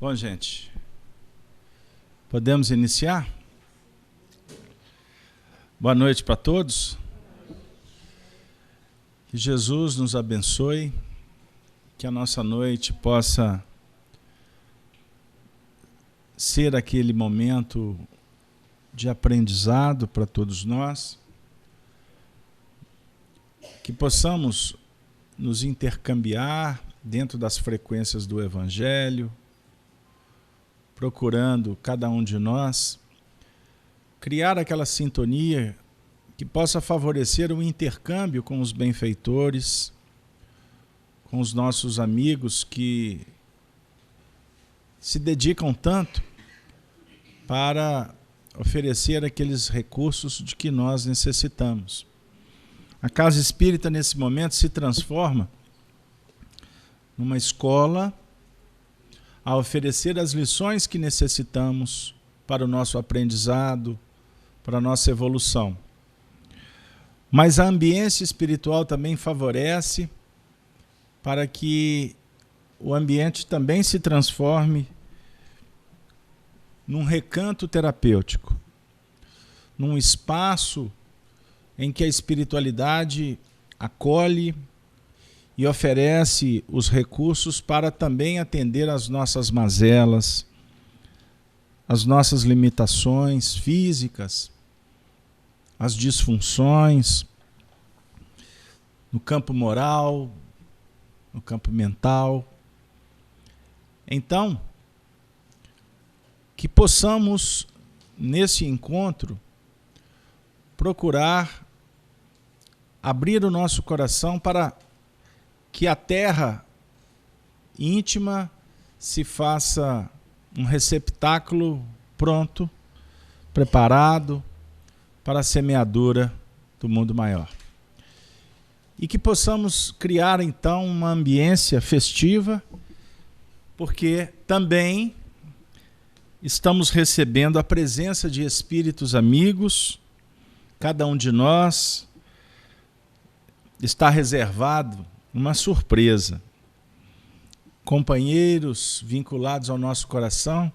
Bom, gente, podemos iniciar? Boa noite para todos. Que Jesus nos abençoe, que a nossa noite possa ser aquele momento de aprendizado para todos nós, que possamos nos intercambiar dentro das frequências do Evangelho, procurando cada um de nós criar aquela sintonia que possa favorecer o intercâmbio com os benfeitores, com os nossos amigos que se dedicam tanto para oferecer aqueles recursos de que nós necessitamos. A Casa Espírita, nesse momento, se transforma numa escola a oferecer as lições que necessitamos para o nosso aprendizado, para a nossa evolução. Mas a ambiência espiritual também favorece para que o ambiente também se transforme num recanto terapêutico, num espaço em que a espiritualidade acolhe e oferece os recursos para também atender às nossas mazelas, às nossas limitações físicas, às disfunções no campo moral, no campo mental. Então, que possamos, nesse encontro, procurar abrir o nosso coração para que a terra íntima se faça um receptáculo pronto, preparado para a semeadura do mundo maior. E que possamos criar, então, uma ambiência festiva, porque também estamos recebendo a presença de espíritos amigos. Cada um de nós está reservado uma surpresa. Companheiros vinculados ao nosso coração,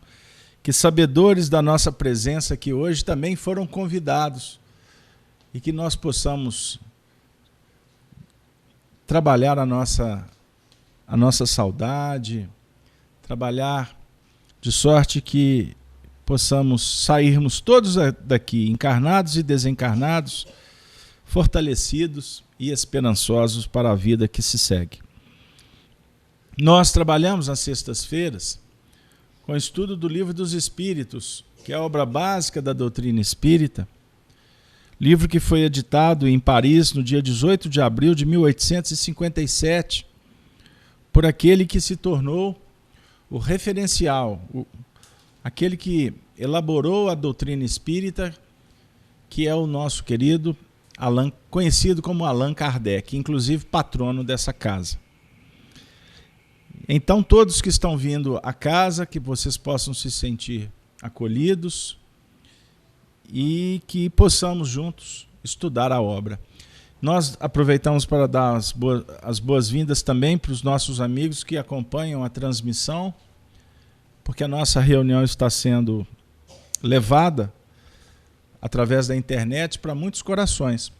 que sabedores da nossa presença aqui hoje também foram convidados, e que nós possamos trabalhar a nossa saudade, trabalhar de sorte que possamos sairmos todos daqui, encarnados e desencarnados, fortalecidos e esperançosos para a vida que se segue. Nós trabalhamos nas sextas-feiras com o estudo do Livro dos Espíritos, que é a obra básica da doutrina espírita, livro que foi editado em Paris no dia 18 de abril de 1857, por aquele que se tornou o referencial, aquele que elaborou a doutrina espírita, que é o nosso querido conhecido como Allan Kardec, inclusive patrono dessa casa. Então, todos que estão vindo à casa, que vocês possam se sentir acolhidos e que possamos juntos estudar a obra. Nós aproveitamos para dar as boas-vindas também para os nossos amigos que acompanham a transmissão, porque a nossa reunião está sendo levada através da internet para muitos corações,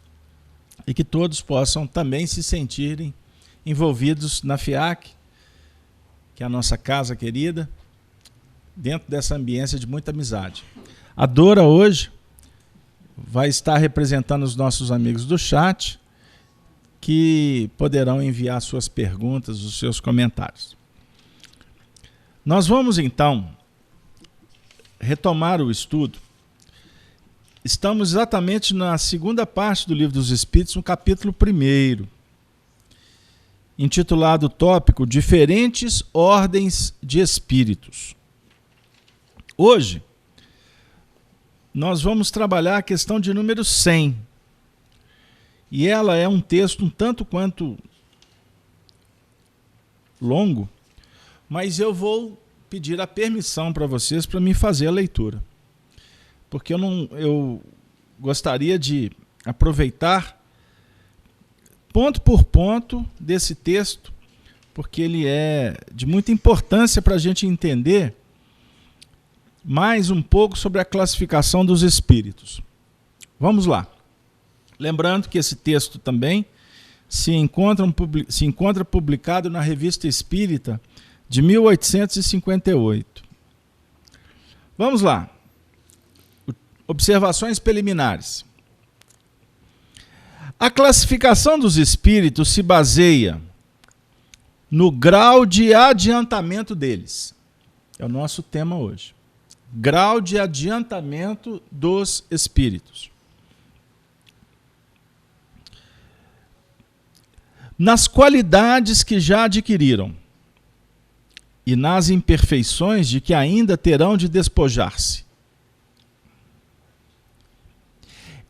e que todos possam também se sentirem envolvidos na FIAC, que é a nossa casa querida, dentro dessa ambiência de muita amizade. A Dora hoje vai estar representando os nossos amigos do chat, que poderão enviar suas perguntas, os seus comentários. Nós vamos então retomar o estudo. Estamos exatamente na segunda parte do Livro dos Espíritos, no capítulo 1, intitulado o tópico Diferentes Ordens de Espíritos. Hoje, nós vamos trabalhar a questão de número 100. E ela é um texto um tanto quanto longo, mas eu vou pedir a permissão para vocês para me fazer a leitura. Porque eu gostaria de aproveitar ponto por ponto desse texto, porque ele é de muita importância para a gente entender mais um pouco sobre a classificação dos espíritos. Vamos lá. Lembrando que esse texto também se encontra publicado na Revista Espírita de 1858. Vamos lá. Observações preliminares. A classificação dos espíritos se baseia no grau de adiantamento deles. É o nosso tema hoje. Grau de adiantamento dos espíritos. Nas qualidades que já adquiriram e nas imperfeições de que ainda terão de despojar-se.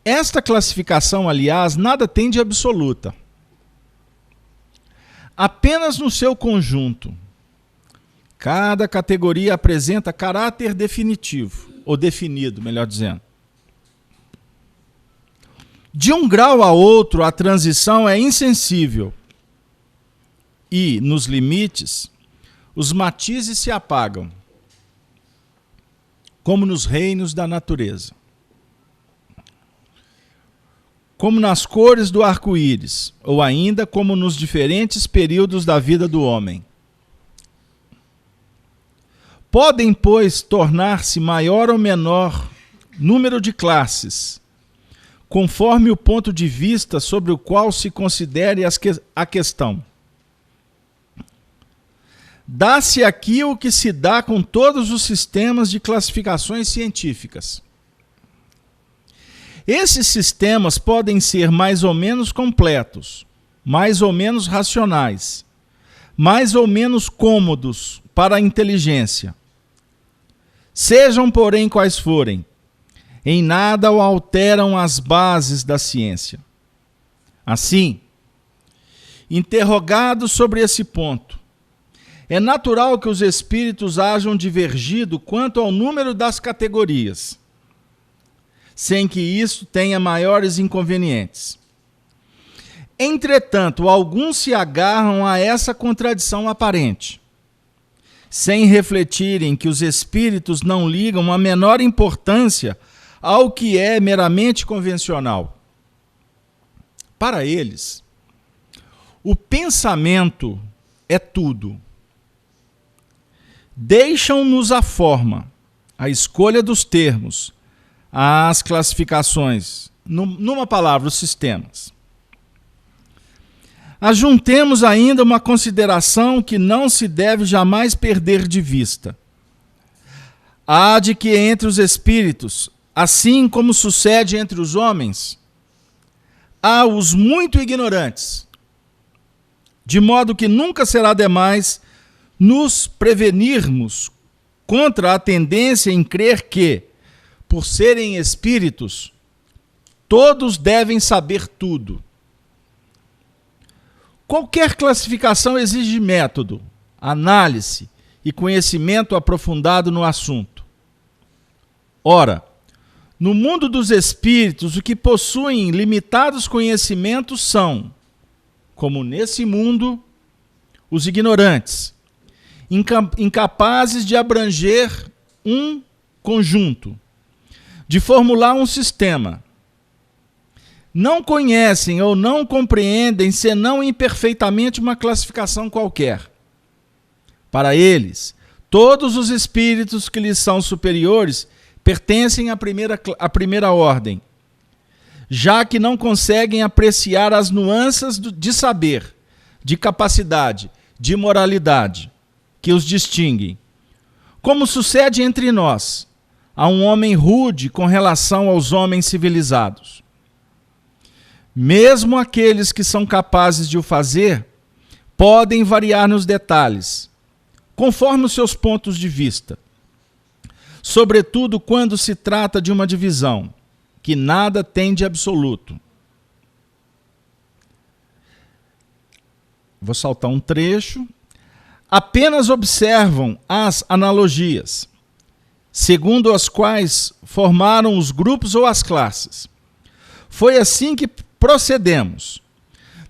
Esta classificação, aliás, nada tem de absoluta. Apenas no seu conjunto. Cada categoria apresenta caráter definitivo, ou definido, melhor dizendo. De um grau a outro, a transição é insensível. E, nos limites, os matizes se apagam, como nos reinos da natureza. Como nas cores do arco-íris, ou ainda como nos diferentes períodos da vida do homem. Podem, pois, tornar-se maior ou menor número de classes, conforme o ponto de vista sobre o qual se considere a questão. Dá-se aqui o que se dá com todos os sistemas de classificações científicas. Esses sistemas podem ser mais ou menos completos, mais ou menos racionais, mais ou menos cômodos para a inteligência. Sejam, porém, quais forem, em nada o alteram as bases da ciência. Assim, interrogados sobre esse ponto, é natural que os espíritos hajam divergido quanto ao número das categorias, sem que isso tenha maiores inconvenientes. Entretanto, alguns se agarram a essa contradição aparente, sem refletirem que os espíritos não ligam a menor importância ao que é meramente convencional. Para eles, o pensamento é tudo. Deixam-nos a forma, a escolha dos termos, as classificações, numa palavra, os sistemas. Ajuntemos ainda uma consideração que não se deve jamais perder de vista. Há de que entre os espíritos, assim como sucede entre os homens, há os muito ignorantes, de modo que nunca será demais nos prevenirmos contra a tendência em crer que, por serem espíritos, todos devem saber tudo. Qualquer classificação exige método, análise e conhecimento aprofundado no assunto. Ora, no mundo dos espíritos, o que possuem limitados conhecimentos são, como nesse mundo, os ignorantes, incapazes de abranger um conjunto, de formular um sistema. Não conhecem ou não compreendem, senão imperfeitamente, uma classificação qualquer. Para eles, todos os espíritos que lhes são superiores pertencem à primeira ordem, já que não conseguem apreciar as nuances de saber, de capacidade, de moralidade, que os distinguem. Como sucede entre nós, há um homem rude com relação aos homens civilizados. Mesmo aqueles que são capazes de o fazer, podem variar nos detalhes, conforme os seus pontos de vista. Sobretudo quando se trata de uma divisão, que nada tem de absoluto. Vou saltar um trecho. Apenas observam as analogias, segundo as quais formaram os grupos ou as classes. Foi assim que procedemos.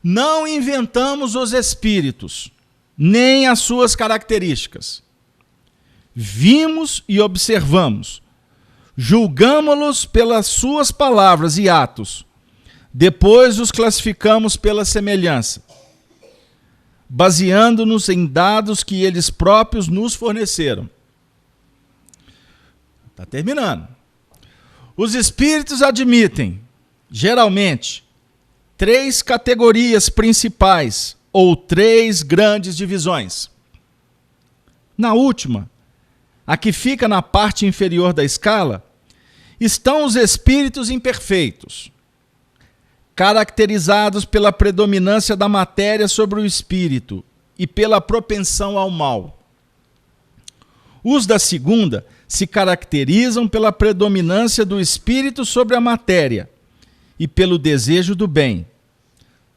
Não inventamos os espíritos, nem as suas características. vimos e observamos, julgamo-los pelas suas palavras e atos, depois os classificamos pela semelhança, baseando-nos em dados que eles próprios nos forneceram. Está terminando. Os espíritos admitem, geralmente, 3 categorias principais ou 3 grandes divisões. Na última, a que fica na parte inferior da escala, estão os espíritos imperfeitos, caracterizados pela predominância da matéria sobre o espírito e pela propensão ao mal. Os da segunda se caracterizam pela predominância do espírito sobre a matéria e pelo desejo do bem.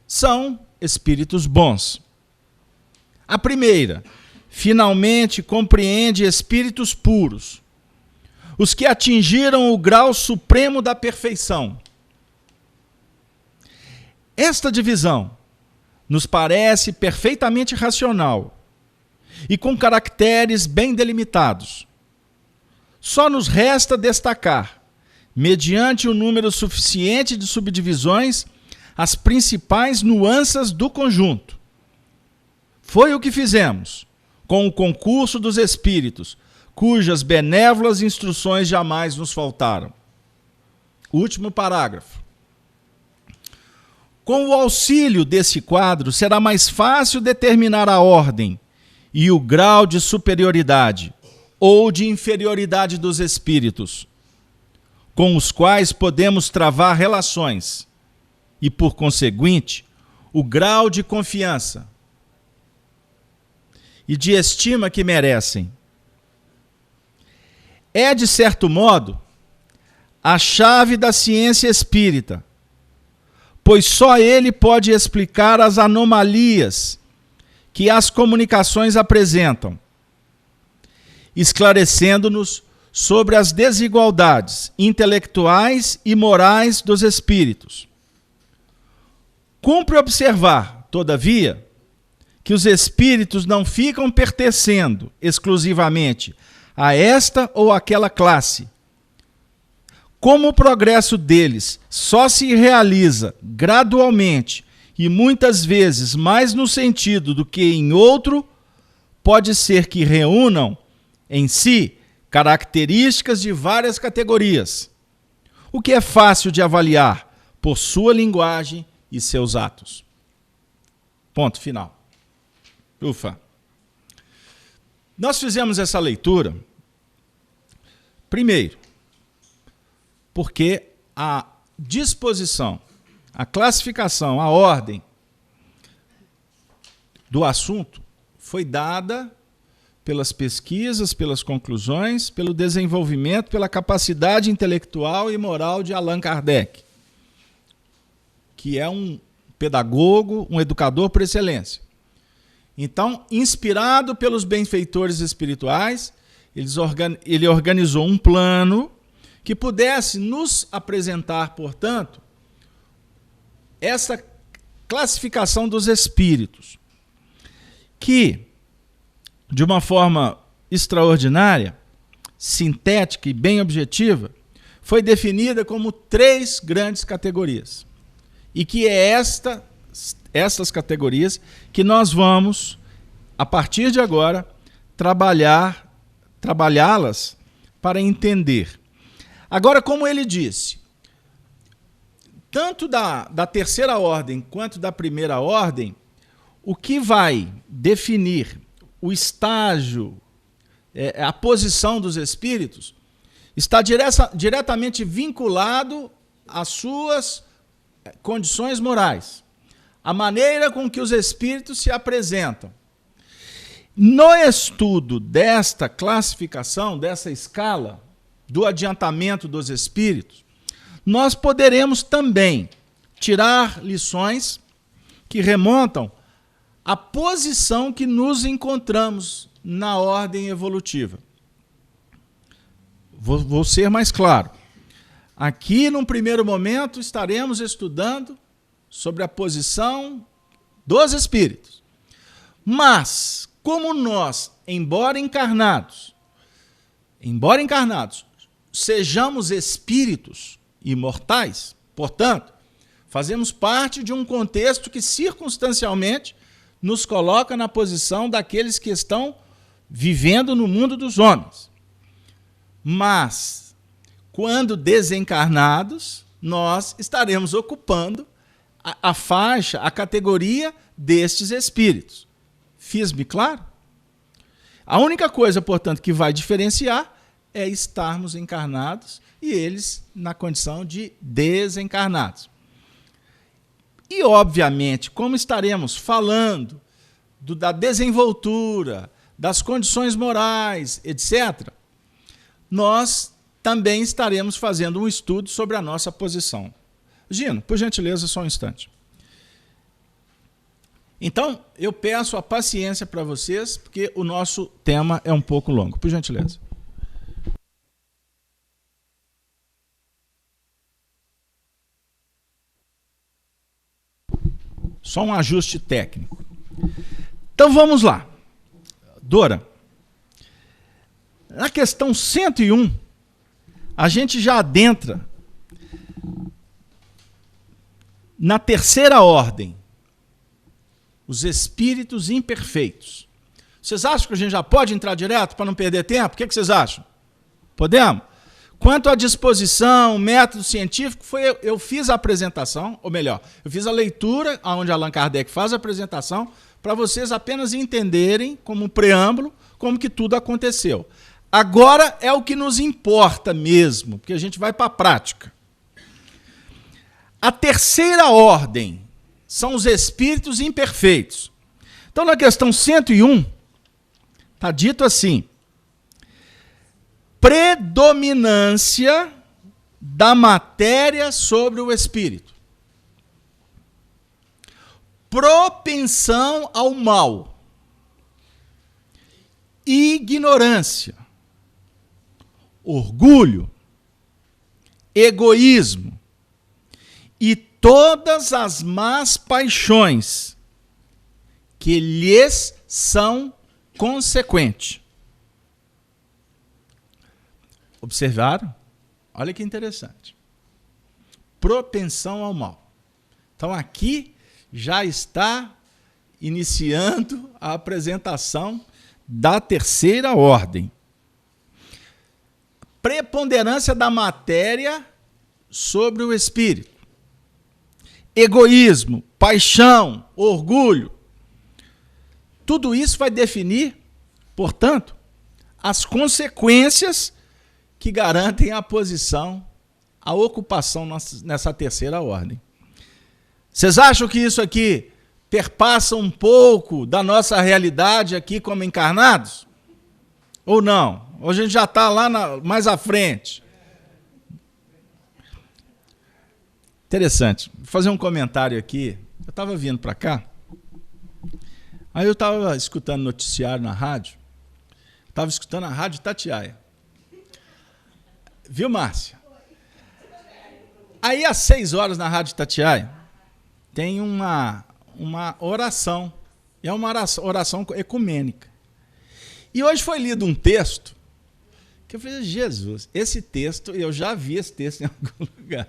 São espíritos bons. A primeira, finalmente, compreende espíritos puros, os que atingiram o grau supremo da perfeição. Esta divisão nos parece perfeitamente racional e com caracteres bem delimitados. Só nos resta destacar, mediante um número suficiente de subdivisões, as principais nuances do conjunto. Foi o que fizemos com o concurso dos espíritos, cujas benévolas instruções jamais nos faltaram. Último parágrafo. Com o auxílio desse quadro, será mais fácil determinar a ordem e o grau de superioridade ou de inferioridade dos espíritos, com os quais podemos travar relações e, por conseguinte, o grau de confiança e de estima que merecem. É, de certo modo, a chave da ciência espírita, pois só ele pode explicar as anomalias que as comunicações apresentam, esclarecendo-nos sobre as desigualdades intelectuais e morais dos espíritos. Cumpre observar, todavia, que os espíritos não ficam pertencendo exclusivamente a esta ou aquela classe. Como o progresso deles só se realiza gradualmente e muitas vezes mais no sentido do que em outro, pode ser que reúnam em si características de várias categorias, o que é fácil de avaliar por sua linguagem e seus atos. Ponto final. Ufa. Nós fizemos essa leitura, primeiro, porque a disposição, a classificação, a ordem do assunto foi dada pelas pesquisas, pelas conclusões, pelo desenvolvimento, pela capacidade intelectual e moral de Allan Kardec, que é um pedagogo, um educador por excelência. Então, inspirado pelos benfeitores espirituais, ele organizou um plano que pudesse nos apresentar, portanto, essa classificação dos espíritos, que, de uma forma extraordinária, sintética e bem objetiva, foi definida como 3 grandes categorias. E que é estas categorias que nós vamos, a partir de agora, trabalhá-las para entender. Agora, como ele disse, tanto da terceira ordem quanto da primeira ordem, o que vai definir o estágio, a posição dos espíritos, está diretamente vinculado às suas condições morais, a maneira com que os espíritos se apresentam. No estudo desta classificação, dessa escala, do adiantamento dos espíritos, nós poderemos também tirar lições que remontam à posição que nos encontramos na ordem evolutiva. Vou ser mais claro. Aqui, num primeiro momento, estaremos estudando sobre a posição dos espíritos. Mas, como nós, embora encarnados, embora encarnados, sejamos espíritos imortais, portanto, fazemos parte de um contexto que circunstancialmente nos coloca na posição daqueles que estão vivendo no mundo dos homens. Mas, quando desencarnados, nós estaremos ocupando a faixa, a categoria destes espíritos. Fiz-me claro? A única coisa, portanto, que vai diferenciar é estarmos encarnados e eles na condição de desencarnados. E, obviamente, como estaremos falando da desenvoltura, das condições morais, etc., nós também estaremos fazendo um estudo sobre a nossa posição. Gino, por gentileza, só um instante. Então, eu peço a paciência para vocês, porque o nosso tema é um pouco longo. Por gentileza. Só um ajuste técnico. Então, vamos lá. Dora, na questão 101, a gente já adentra na terceira ordem, os espíritos imperfeitos. Vocês acham que a gente já pode entrar direto para não perder tempo? O que vocês acham? Podemos? Quanto à disposição, método científico, eu fiz a apresentação, ou melhor, eu fiz a leitura, onde Allan Kardec faz a apresentação, para vocês apenas entenderem, como um preâmbulo, como que tudo aconteceu. Agora é o que nos importa mesmo, porque a gente vai para a prática. A terceira ordem são os espíritos imperfeitos. Então, na questão 101, está dito assim: predominância da matéria sobre o espírito. Propensão ao mal. Ignorância. Orgulho. Egoísmo. E todas as más paixões que lhes são consequentes. Observaram? Olha que interessante. Propensão ao mal. Então aqui já está iniciando a apresentação da terceira ordem. Preponderância da matéria sobre o espírito. Egoísmo, paixão, orgulho. Tudo isso vai definir, portanto, as consequências que garantem a posição, a ocupação nessa terceira ordem. Vocês acham que isso aqui perpassa um pouco da nossa realidade aqui como encarnados? Ou não? Ou a gente já está lá mais à frente? Interessante. Vou fazer um comentário aqui. Eu estava vindo para cá, aí eu estava escutando noticiário na rádio, estava escutando a Rádio Itatiaia. Viu, Márcia? Aí, às 6 horas na Rádio Itatiaia, tem uma oração. É uma oração ecumênica. E hoje foi lido um texto que eu falei, Jesus, esse texto, eu já vi esse texto em algum lugar.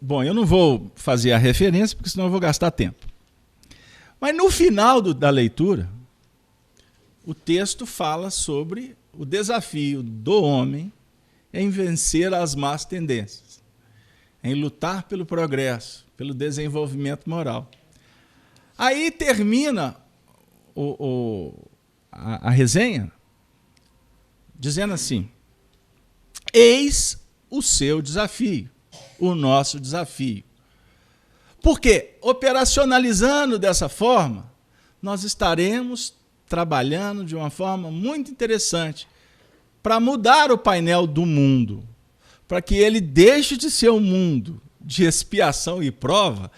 Bom, eu não vou fazer a referência, porque senão eu vou gastar tempo. Mas no final da leitura, o texto fala sobre o desafio do homem em vencer as más tendências, em lutar pelo progresso, pelo desenvolvimento moral. Aí termina a resenha dizendo assim: eis o seu desafio, o nosso desafio. Porque, operacionalizando dessa forma, nós estaremos trabalhando de uma forma muito interessante para mudar o painel do mundo, para que ele deixe de ser um mundo de expiação e prova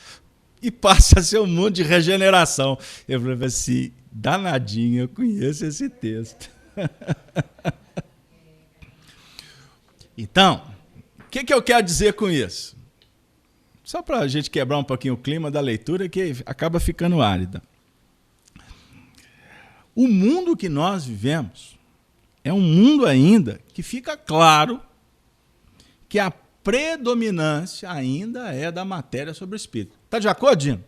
e passe a ser um mundo de regeneração. Eu falei assim, danadinho, eu conheço esse texto. Então, o que eu quero dizer com isso? Só para a gente quebrar um pouquinho o clima da leitura, que acaba ficando árida. O mundo que nós vivemos é um mundo ainda que fica claro que a predominância ainda é da matéria sobre o espírito. Está de acordo, Dino?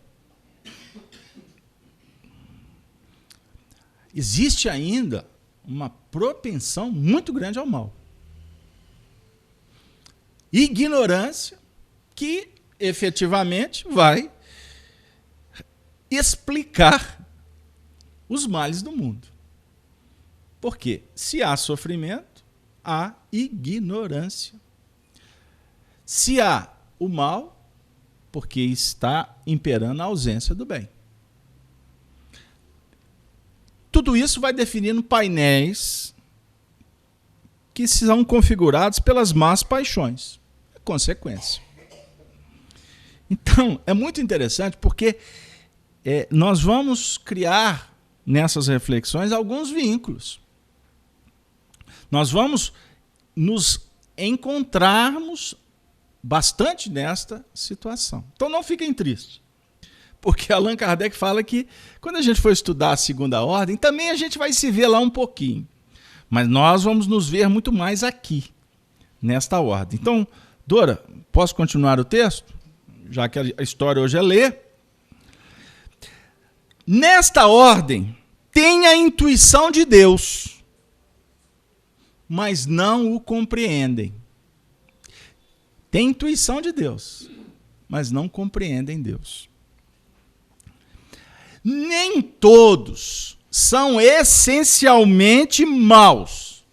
Existe ainda uma propensão muito grande ao mal. Ignorância que efetivamente vai explicar os males do mundo. Porque se há sofrimento, há ignorância. Se há o mal, porque está imperando a ausência do bem. Tudo isso vai definindo painéis que são configurados pelas más paixões. É consequência. Então, é muito interessante porque nós vamos criar nessas reflexões alguns vínculos. Nós vamos nos encontrarmos bastante nesta situação. Então não fiquem tristes, porque Allan Kardec fala que quando a gente for estudar a segunda ordem, também a gente vai se ver lá um pouquinho, mas nós vamos nos ver muito mais aqui, nesta ordem. Então, Dora, posso continuar o texto? Já que a história hoje é ler. Nesta ordem, tem a intuição de Deus, mas não o compreendem. Tem intuição de Deus, mas não compreendem Deus. Nem todos são essencialmente maus.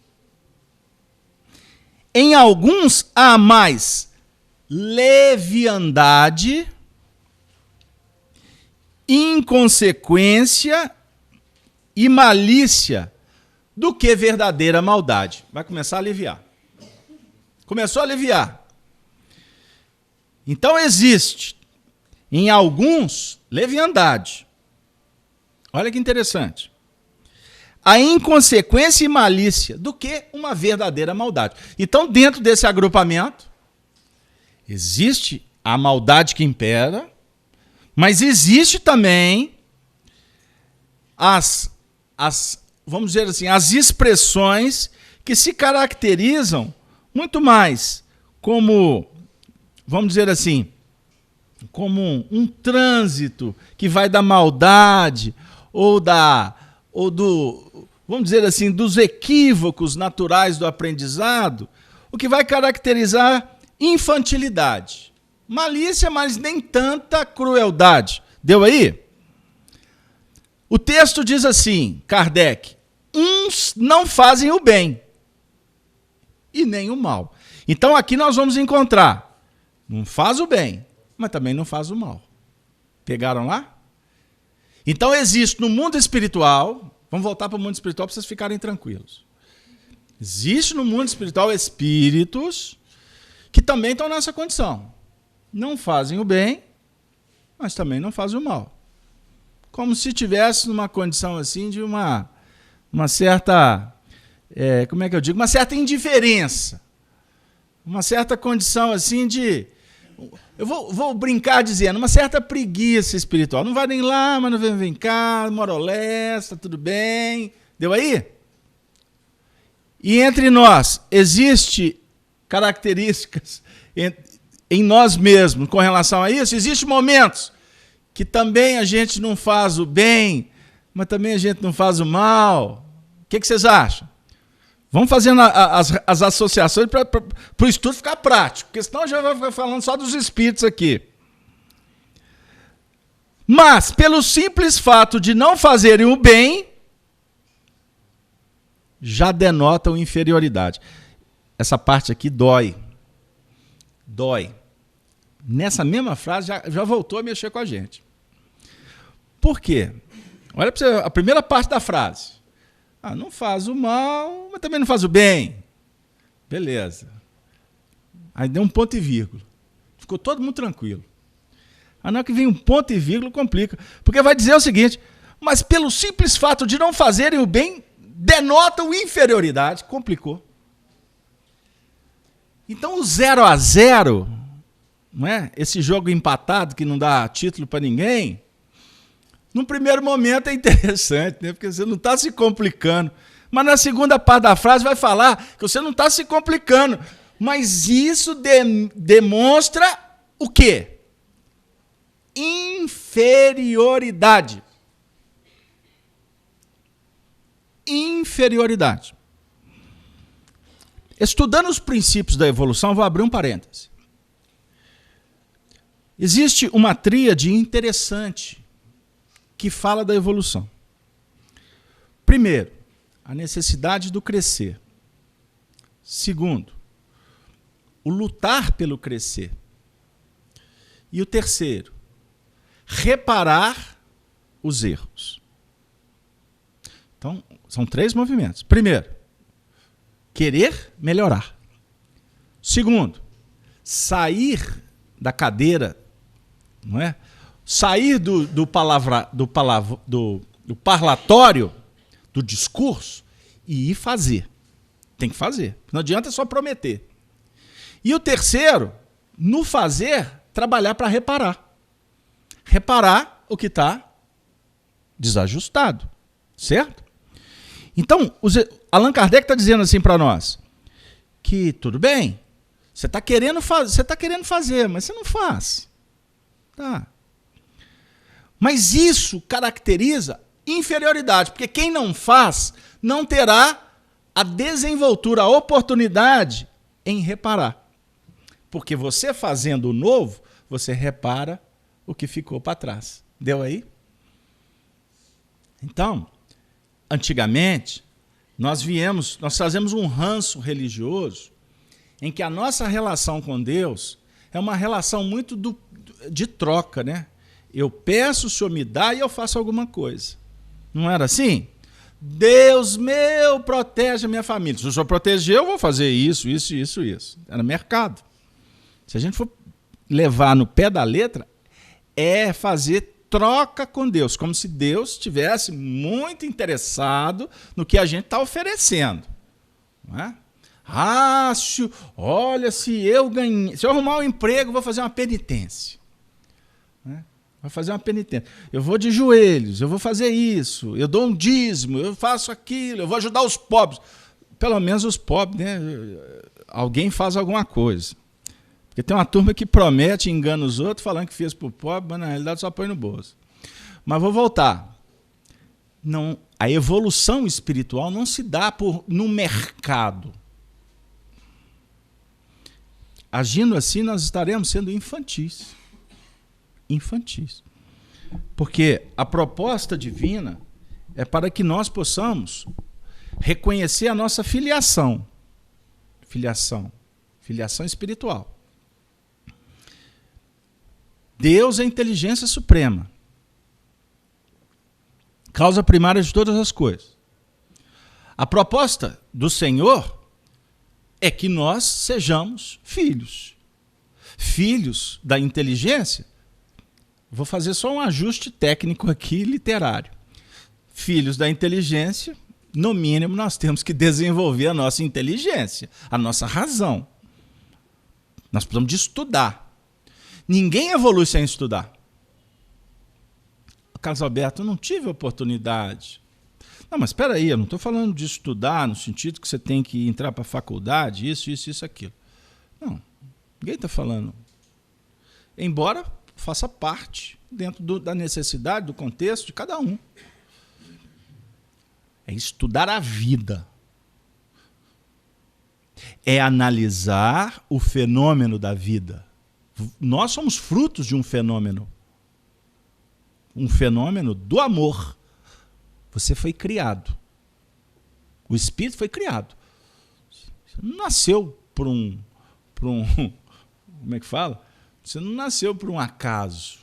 Em alguns há mais leviandade, inconsequência e malícia do que verdadeira maldade. Vai começar a aliviar. Começou a aliviar. Então existe em alguns leviandade. Olha que interessante. A inconsequência e malícia do que uma verdadeira maldade. Então, dentro desse agrupamento, existe a maldade que impera, mas existe também vamos dizer assim, as expressões que se caracterizam muito mais como, vamos dizer assim, como um trânsito que vai da maldade vamos dizer assim, dos equívocos naturais do aprendizado, o que vai caracterizar infantilidade. Malícia, mas nem tanta crueldade. Deu aí? O texto diz assim, Kardec, uns não fazem o bem e nem o mal. Então aqui nós vamos encontrar, não faz o bem, mas também não faz o mal. Pegaram lá? Então existe no mundo espiritual, vamos voltar para o mundo espiritual para vocês ficarem tranquilos. Existe no mundo espiritual espíritos que também estão nessa condição. Não fazem o bem, mas também não fazem o mal. Como se estivesse numa condição assim de uma certa, como é que eu digo? Uma certa indiferença. Uma certa condição assim de... Eu vou brincar dizendo, uma certa preguiça espiritual. Não vai nem lá, mas não vem cá, morolesta, tudo bem. Deu aí? E entre nós, existe características em nós mesmos com relação a isso? Existem momentos que também a gente não faz o bem, mas também a gente não faz o mal. O que vocês acham? Vamos fazendo as associações para o estudo ficar prático, porque senão já vai ficar falando só dos espíritos aqui. Mas, pelo simples fato de não fazerem o bem, já denotam inferioridade. Essa parte aqui dói. Dói. Nessa mesma frase já voltou a mexer com a gente. Por quê? Olha para você a primeira parte da frase. Não faz o mal, mas também não faz o bem. Beleza. Aí deu um ponto e vírgula. Ficou todo mundo tranquilo. Na hora que vem um ponto e vírgula, complica. Porque vai dizer o seguinte, mas pelo simples fato de não fazerem o bem, denotam inferioridade. Complicou. Então o 0-0, não é? Esse jogo empatado que não dá título para ninguém, Num primeiro momento é interessante, né? Porque você não está se complicando. Mas na segunda parte da frase vai falar que você não está se complicando. Mas isso demonstra o quê? Inferioridade. Inferioridade. Estudando os princípios da evolução, vou abrir um parêntese. Existe uma tríade interessante que fala da evolução. Primeiro, a necessidade do crescer. Segundo, o lutar pelo crescer. E o terceiro, reparar os erros. Então, são 3 movimentos. Primeiro, querer melhorar. Segundo, sair da cadeira, não é? Sair do parlatório, do discurso, e ir fazer. Tem que fazer. Não adianta só prometer. E o terceiro, no fazer, trabalhar para reparar. Reparar o que está desajustado. Certo? Então, Allan Kardec está dizendo assim para nós, que tudo bem, você está querendo fazer, mas você não faz. Tá. Mas isso caracteriza inferioridade, porque quem não faz não terá a desenvoltura, a oportunidade em reparar. Porque você fazendo o novo, você repara o que ficou para trás. Deu aí? Então, antigamente, nós fazemos um ranço religioso em que a nossa relação com Deus é uma relação muito de troca, né? Eu peço, o Senhor me dá e eu faço alguma coisa. Não era assim? Deus meu, protege a minha família. Se o Senhor proteger, eu vou fazer isso. Era mercado. Se a gente for levar no pé da letra, é fazer troca com Deus, como se Deus estivesse muito interessado no que a gente está oferecendo. Não é? Olha, se eu arrumar um emprego, vou fazer uma penitência. Né? Vou fazer uma penitência. Eu vou de joelhos, eu vou fazer isso, eu dou um dízimo, eu faço aquilo, eu vou ajudar os pobres. Pelo menos os pobres, né? Alguém faz alguma coisa. Porque tem uma turma que promete e engana os outros, falando que fez para o pobre, mas na realidade só põe no bolso. Mas vou voltar. Não, a evolução espiritual não se dá no mercado. Agindo assim, nós estaremos sendo infantis. Infantis. Porque a proposta divina é para que nós possamos reconhecer a nossa filiação. Filiação espiritual. Deus é a inteligência suprema. Causa primária de todas as coisas. A proposta do Senhor é que nós sejamos filhos. Filhos da inteligência. Vou fazer só um ajuste técnico aqui, literário. Filhos da inteligência, no mínimo, nós temos que desenvolver a nossa inteligência, a nossa razão. Nós precisamos de estudar. Ninguém evolui sem estudar. Carlos Alberto, eu não tive oportunidade. Não, mas espera aí, eu não estou falando de estudar no sentido que você tem que entrar para a faculdade, isso, aquilo. Não, ninguém está falando. Embora faça parte dentro da necessidade, do contexto de cada um. É estudar a vida. É analisar o fenômeno da vida. Nós somos frutos de um fenômeno. Um fenômeno do amor. Você foi criado. O espírito foi criado. Você não nasceu por um como é que fala? Você não nasceu por um acaso.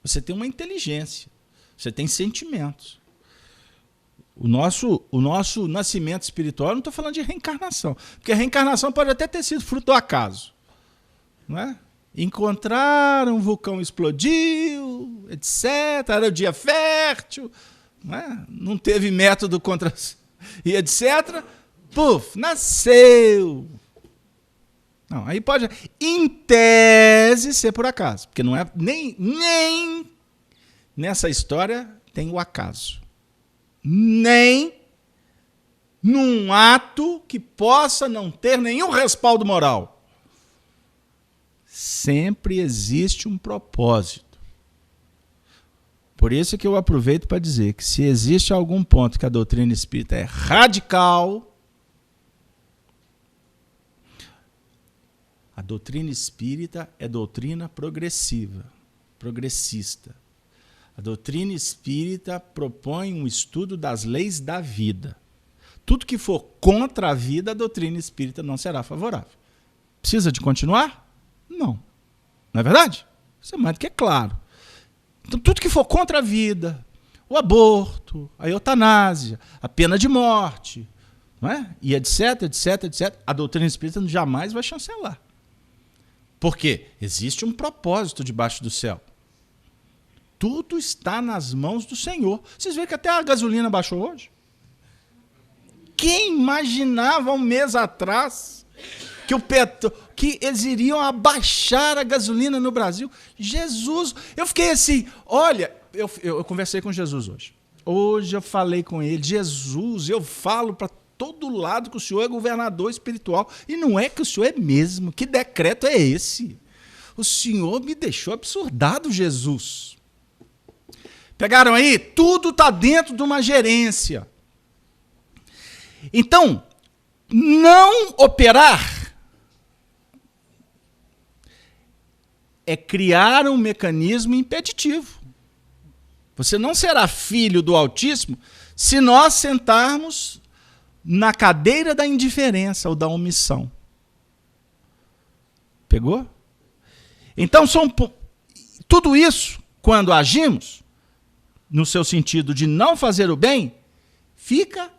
Você tem uma inteligência. Você tem sentimentos. O nosso nascimento espiritual, eu não estou falando de reencarnação. Porque a reencarnação pode até ter sido fruto do acaso. Não é? Encontraram, um vulcão explodiu, etc. Era o dia fértil. Não teve método contra... e etc. Puf, nasceu. Não, aí pode, em tese, ser por acaso. Porque não é nem nessa história tem o acaso. Nem num ato que possa não ter nenhum respaldo moral. Sempre existe um propósito. Por isso que eu aproveito para dizer que se existe algum ponto que a doutrina espírita é radical, a doutrina espírita é doutrina progressiva, progressista. A doutrina espírita propõe um estudo das leis da vida. Tudo que for contra a vida, a doutrina espírita não será favorável. Precisa de continuar? Não. Não é verdade? Isso é mais do que claro. Então, tudo que for contra a vida, o aborto, a eutanásia, a pena de morte, não é? E etc, etc, etc, a doutrina espírita jamais vai chancelar. Por quê? Existe um propósito debaixo do céu. Tudo está nas mãos do Senhor. Vocês veem que até a gasolina baixou hoje? Quem imaginava um mês atrás que eles iriam abaixar a gasolina no Brasil? Jesus! Eu fiquei assim, olha, eu conversei com Jesus hoje. Hoje eu falei com ele, Jesus, eu falo para todo lado que o senhor é governador espiritual. E não é que o senhor é mesmo. Que decreto é esse? O senhor me deixou absurdado, Jesus. Pegaram aí? Tudo está dentro de uma gerência. Então, não operar é criar um mecanismo impeditivo. Você não será filho do Altíssimo se nós sentarmos na cadeira da indiferença ou da omissão. Pegou? Então, tudo isso, quando agimos, no seu sentido de não fazer o bem, fica,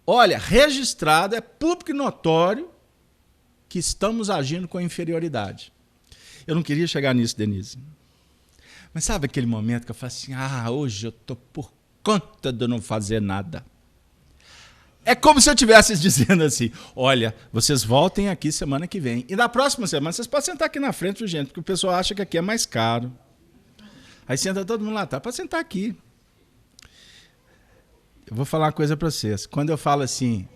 olha, registrado, é público e notório que estamos agindo com inferioridade. Eu não queria chegar nisso, Denise. Mas sabe aquele momento que eu falo assim, hoje eu estou por conta de não fazer nada. É como se eu estivesse dizendo assim, olha, vocês voltem aqui semana que vem. E na próxima semana, vocês podem sentar aqui na frente, gente, porque o pessoal acha que aqui é mais caro. Aí senta todo mundo lá, tá? Pode sentar aqui. Eu vou falar uma coisa para vocês. Quando eu falo assim,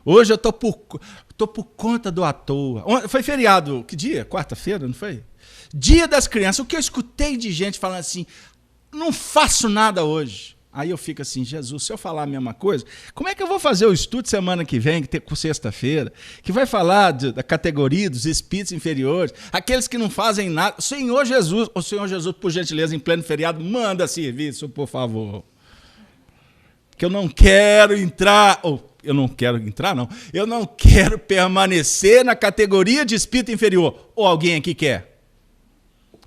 hoje eu tô por conta do à toa. Foi feriado, que dia? Quarta-feira, não foi? Dia das crianças. O que eu escutei de gente falando assim, não faço nada hoje. Aí eu fico assim, Jesus, se eu falar a mesma coisa, como é que eu vou fazer o estudo semana que vem, sexta-feira, que vai falar da categoria dos espíritos inferiores, aqueles que não fazem nada. Senhor Jesus, por gentileza, em pleno feriado, manda serviço, por favor. Que eu não quero entrar, eu não quero permanecer na categoria de espírito inferior. Ou alguém aqui quer?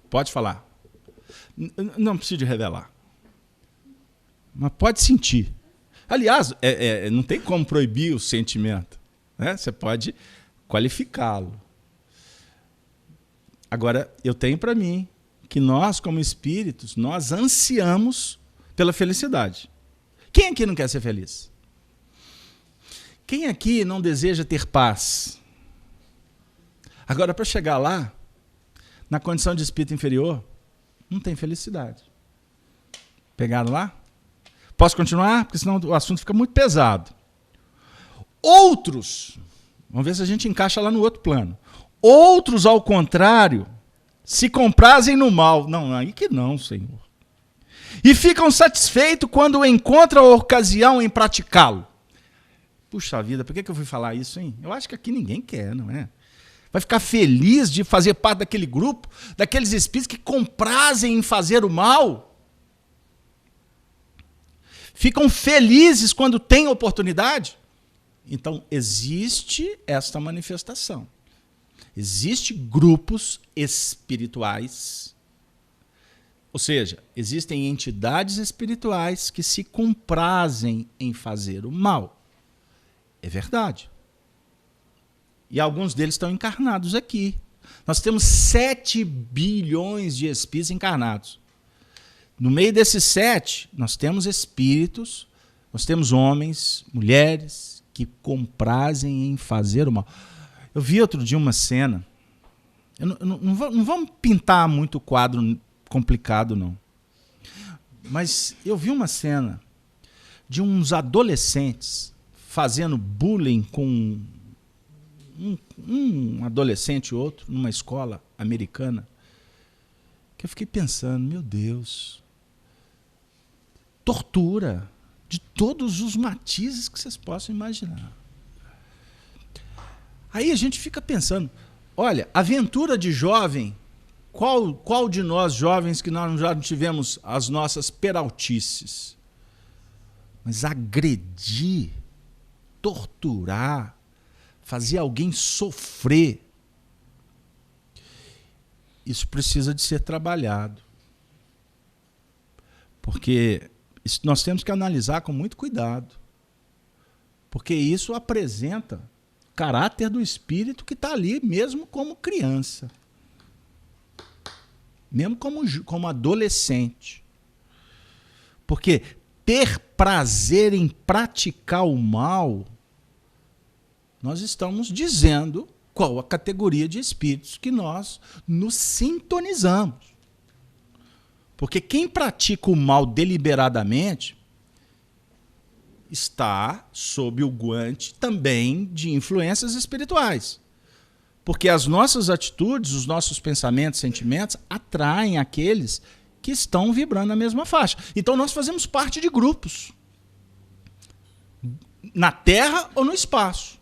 Pode falar. Não precisa de revelar. Mas pode sentir. Aliás, não tem como proibir o sentimento. Né? Você pode qualificá-lo. Agora, eu tenho para mim que nós, como espíritos, nós ansiamos pela felicidade. Quem aqui não quer ser feliz? Quem aqui não deseja ter paz? Agora, para chegar lá, na condição de espírito inferior, não tem felicidade. Pegaram lá? Posso continuar? Porque senão o assunto fica muito pesado. Outros, vamos ver se a gente encaixa lá no outro plano. Outros, ao contrário, se comprazem no mal. Não, aí que não, Senhor. E ficam satisfeitos quando encontram a ocasião em praticá-lo. Puxa vida, por que eu fui falar isso, hein? Eu acho que aqui ninguém quer, não é? Vai ficar feliz de fazer parte daquele grupo, daqueles espíritos que comprazem em fazer o mal? Ficam felizes quando têm oportunidade? Então, existe esta manifestação. Existem grupos espirituais, ou seja, existem entidades espirituais que se comprazem em fazer o mal. É verdade. E alguns deles estão encarnados aqui. Nós temos 7 bilhões de espíritos encarnados. No meio desses 7, nós temos espíritos, nós temos homens, mulheres que comprazem em fazer o mal. Eu vi outro dia uma cena, não vamos pintar muito quadro complicado, não. mas eu vi uma cena de uns adolescentes fazendo bullying com um adolescente e outro numa escola americana, que eu fiquei pensando, meu Deus, tortura de todos os matizes que vocês possam imaginar. Aí a gente fica pensando, olha, aventura de jovem, qual de nós jovens que nós já não tivemos as nossas peraltices? Mas agredir, torturar, fazer alguém sofrer, isso precisa de ser trabalhado. Porque isso nós temos que analisar com muito cuidado. Porque isso apresenta o caráter do espírito que está ali mesmo como criança. Mesmo como adolescente. Porque ter prazer em praticar o mal, nós estamos dizendo qual a categoria de espíritos que nós nos sintonizamos. Porque quem pratica o mal deliberadamente está sob o guante também de influências espirituais. Porque as nossas atitudes, os nossos pensamentos, sentimentos atraem aqueles que estão vibrando na mesma faixa. Então nós fazemos parte de grupos, na Terra ou no espaço.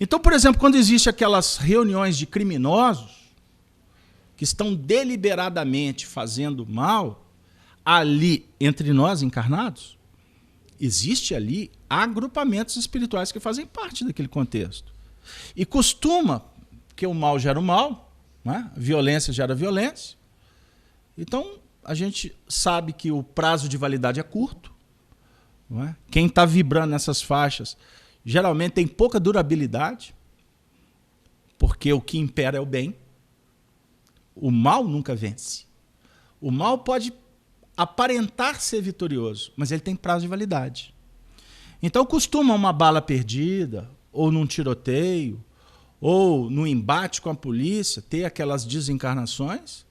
Então, por exemplo, quando existem aquelas reuniões de criminosos que estão deliberadamente fazendo mal, ali, entre nós encarnados, existe ali agrupamentos espirituais que fazem parte daquele contexto. E costuma, que o mal gera o mal, né? Violência gera violência. Então, a gente sabe que o prazo de validade é curto. Não é? Quem está vibrando nessas faixas geralmente tem pouca durabilidade, porque o que impera é o bem. O mal nunca vence. O mal pode aparentar ser vitorioso, mas ele tem prazo de validade. Então costuma uma bala perdida, ou num tiroteio, ou no embate com a polícia, ter aquelas desencarnações.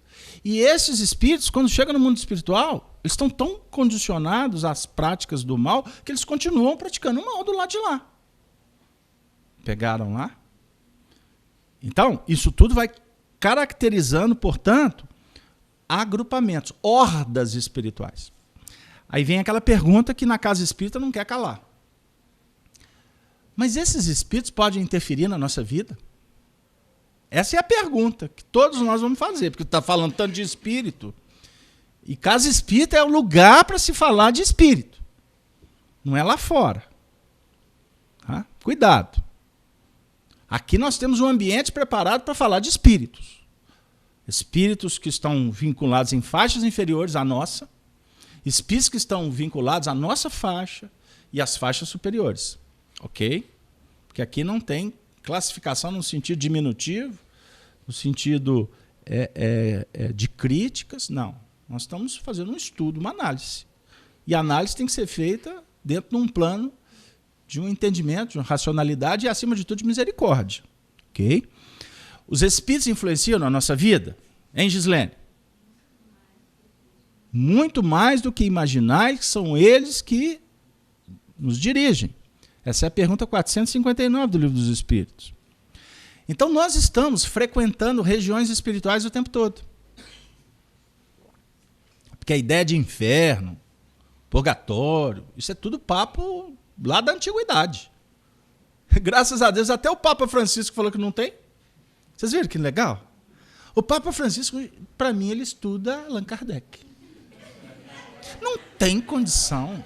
E esses espíritos, quando chegam no mundo espiritual, eles estão tão condicionados às práticas do mal que eles continuam praticando o mal do lado de lá. Pegaram lá? Então, isso tudo vai caracterizando, portanto, agrupamentos, hordas espirituais. Aí vem aquela pergunta que na casa espírita não quer calar. Mas esses espíritos podem interferir na nossa vida? Essa é a pergunta que todos nós vamos fazer, porque está falando tanto de espírito. E casa espírita é o lugar para se falar de espírito. Não é lá fora. Tá? Cuidado. Aqui nós temos um ambiente preparado para falar de espíritos. Espíritos que estão vinculados em faixas inferiores à nossa, espíritos que estão vinculados à nossa faixa e às faixas superiores. Ok? Porque aqui não tem classificação no sentido diminutivo, no sentido de críticas, não. Nós estamos fazendo um estudo, uma análise. E a análise tem que ser feita dentro de um plano de um entendimento, de uma racionalidade e, acima de tudo, de misericórdia. Ok? Os espíritos influenciam na nossa vida? Hein, Gislene? Muito mais do que imaginais, são eles que nos dirigem. Essa é a pergunta 459 do Livro dos Espíritos. Então, nós estamos frequentando regiões espirituais o tempo todo. Porque a ideia de inferno, purgatório, isso é tudo papo lá da antiguidade. Graças a Deus, até o Papa Francisco falou que não tem. Vocês viram que legal? O Papa Francisco, para mim, ele estuda Allan Kardec. Não tem condição.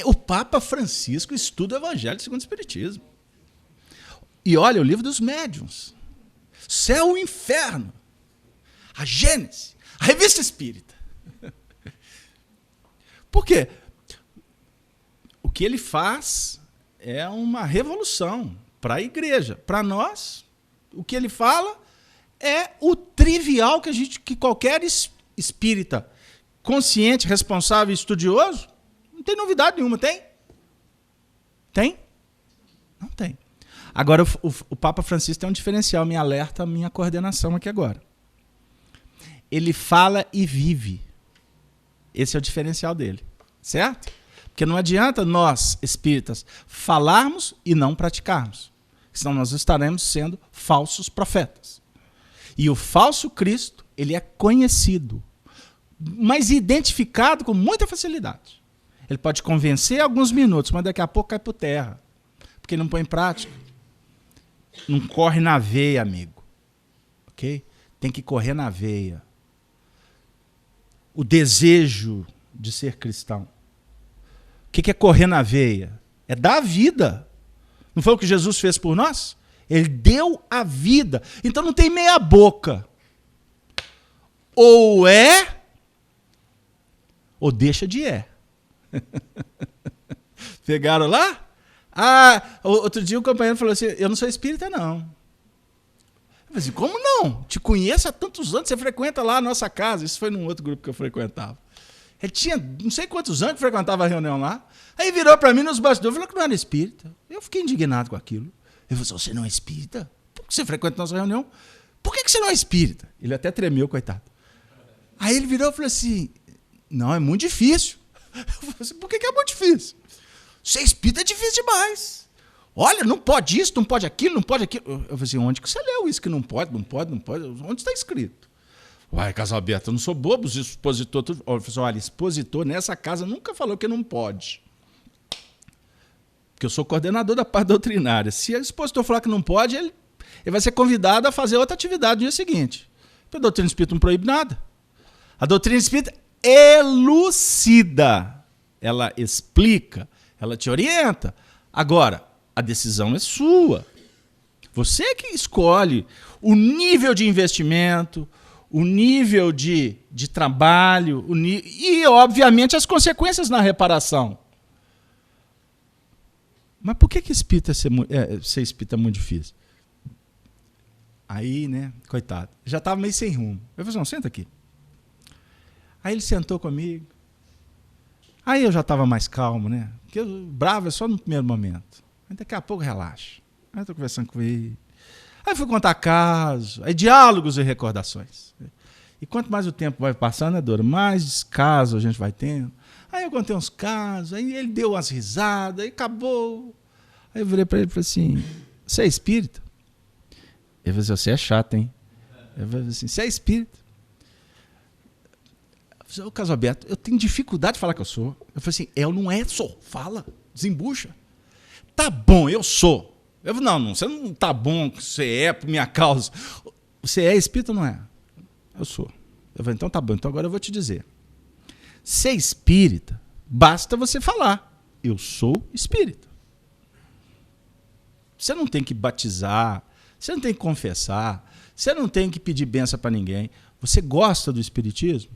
O Papa Francisco estuda o Evangelho segundo o Espiritismo. E olha, o Livro dos Médiuns. Céu e Inferno. A Gênese. A Revista Espírita. Por quê? O que ele faz é uma revolução para a igreja. Para nós, o que ele fala é o trivial que qualquer espírita consciente, responsável e estudioso, não tem novidade nenhuma, tem? Tem? Não tem. Agora, o Papa Francisco tem um diferencial, me alerta a minha coordenação aqui agora. Ele fala e vive. Esse é o diferencial dele, certo? Porque não adianta nós, espíritas, falarmos e não praticarmos. Senão nós estaremos sendo falsos profetas. E o falso Cristo, ele é conhecido, mas identificado com muita facilidade. Ele pode convencer alguns minutos, mas daqui a pouco cai por terra. Porque ele não põe em prática. Não corre na veia, amigo. Ok? Tem que correr na veia. O desejo de ser cristão. O que é correr na veia? É dar a vida. Não foi o que Jesus fez por nós? Ele deu a vida. Então não tem meia boca. Ou é, ou deixa de é. Pegaram lá? Outro dia o companheiro falou assim, eu não sou espírita, não. Eu falei assim, como não? Te conheço há tantos anos, você frequenta lá a nossa casa. Isso foi num outro grupo que eu frequentava. Ele tinha não sei quantos anos que frequentava a reunião lá. Aí virou para mim nos bastidores e falou que não era espírita. Eu fiquei indignado com aquilo. Ele falou assim, você não é espírita? Por que você frequenta a nossa reunião? Por que você não é espírita? Ele até tremeu, coitado. Aí ele virou e falou assim, não, é muito difícil. Eu falei assim, por que é muito difícil? Ser espírita é difícil demais. Olha, não pode isso, não pode aquilo, não pode aquilo. Eu falei assim, onde que você leu isso que não pode, não pode, não pode? Onde está escrito? Uai, Casalberto, eu não sou bobo, expositor. Tudo. Eu falei assim, olha, expositor nessa casa nunca falou que não pode. Porque eu sou coordenador da parte doutrinária. Se o expositor falar que não pode, ele vai ser convidado a fazer outra atividade no dia seguinte. Porque a doutrina espírita não proíbe nada. A doutrina espírita elucida. Ela explica, ela te orienta. Agora, a decisão é sua. Você que escolhe o nível de investimento, o nível de trabalho e, obviamente, as consequências na reparação. Mas por que espírita ser espírita é muito difícil? Aí, né, coitado, já estava meio sem rumo. Eu falei, não, senta aqui. Aí ele sentou comigo. Aí eu já estava mais calmo, né? Porque bravo é só no primeiro momento. Aí daqui a pouco relaxa. Aí estou conversando com ele. Aí fui contar casos, aí diálogos e recordações. E quanto mais o tempo vai passando, né, Dora? Mais casos a gente vai tendo. Aí eu contei uns casos, aí ele deu umas risadas, aí acabou. Aí eu virei para ele e falei assim, você é espírita? Ele falou assim, você é chato, hein? Eu falei assim, você é espírita? Eu falei, ô Casalberto, eu tenho dificuldade de falar que eu sou. Eu falei assim, eu não é, sou. Fala, desembucha. Tá bom, eu sou. Eu falei, não, você não tá bom que você é por minha causa. Você é espírita ou não é? Eu sou. Eu falei, então tá bom, então agora eu vou te dizer. Ser espírita, basta você falar, eu sou espírita. Você não tem que batizar, você não tem que confessar, você não tem que pedir bênção para ninguém. Você gosta do espiritismo?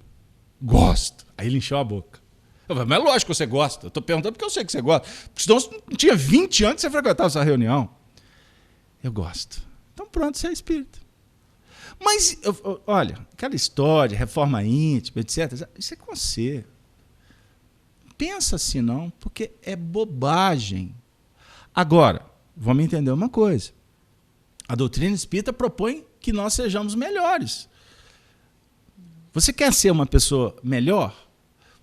Gosto. Aí ele encheu a boca. Eu falei, mas é lógico que você gosta. Eu estou perguntando porque eu sei que você gosta. Porque senão não tinha 20 anos que você frequentava essa reunião. Eu gosto. Então pronto, você é espírita. Mas, olha, aquela história, reforma íntima, etc., isso é com você. Pensa assim não, porque é bobagem. Agora, vamos entender uma coisa. A doutrina espírita propõe que nós sejamos melhores. Você quer ser uma pessoa melhor?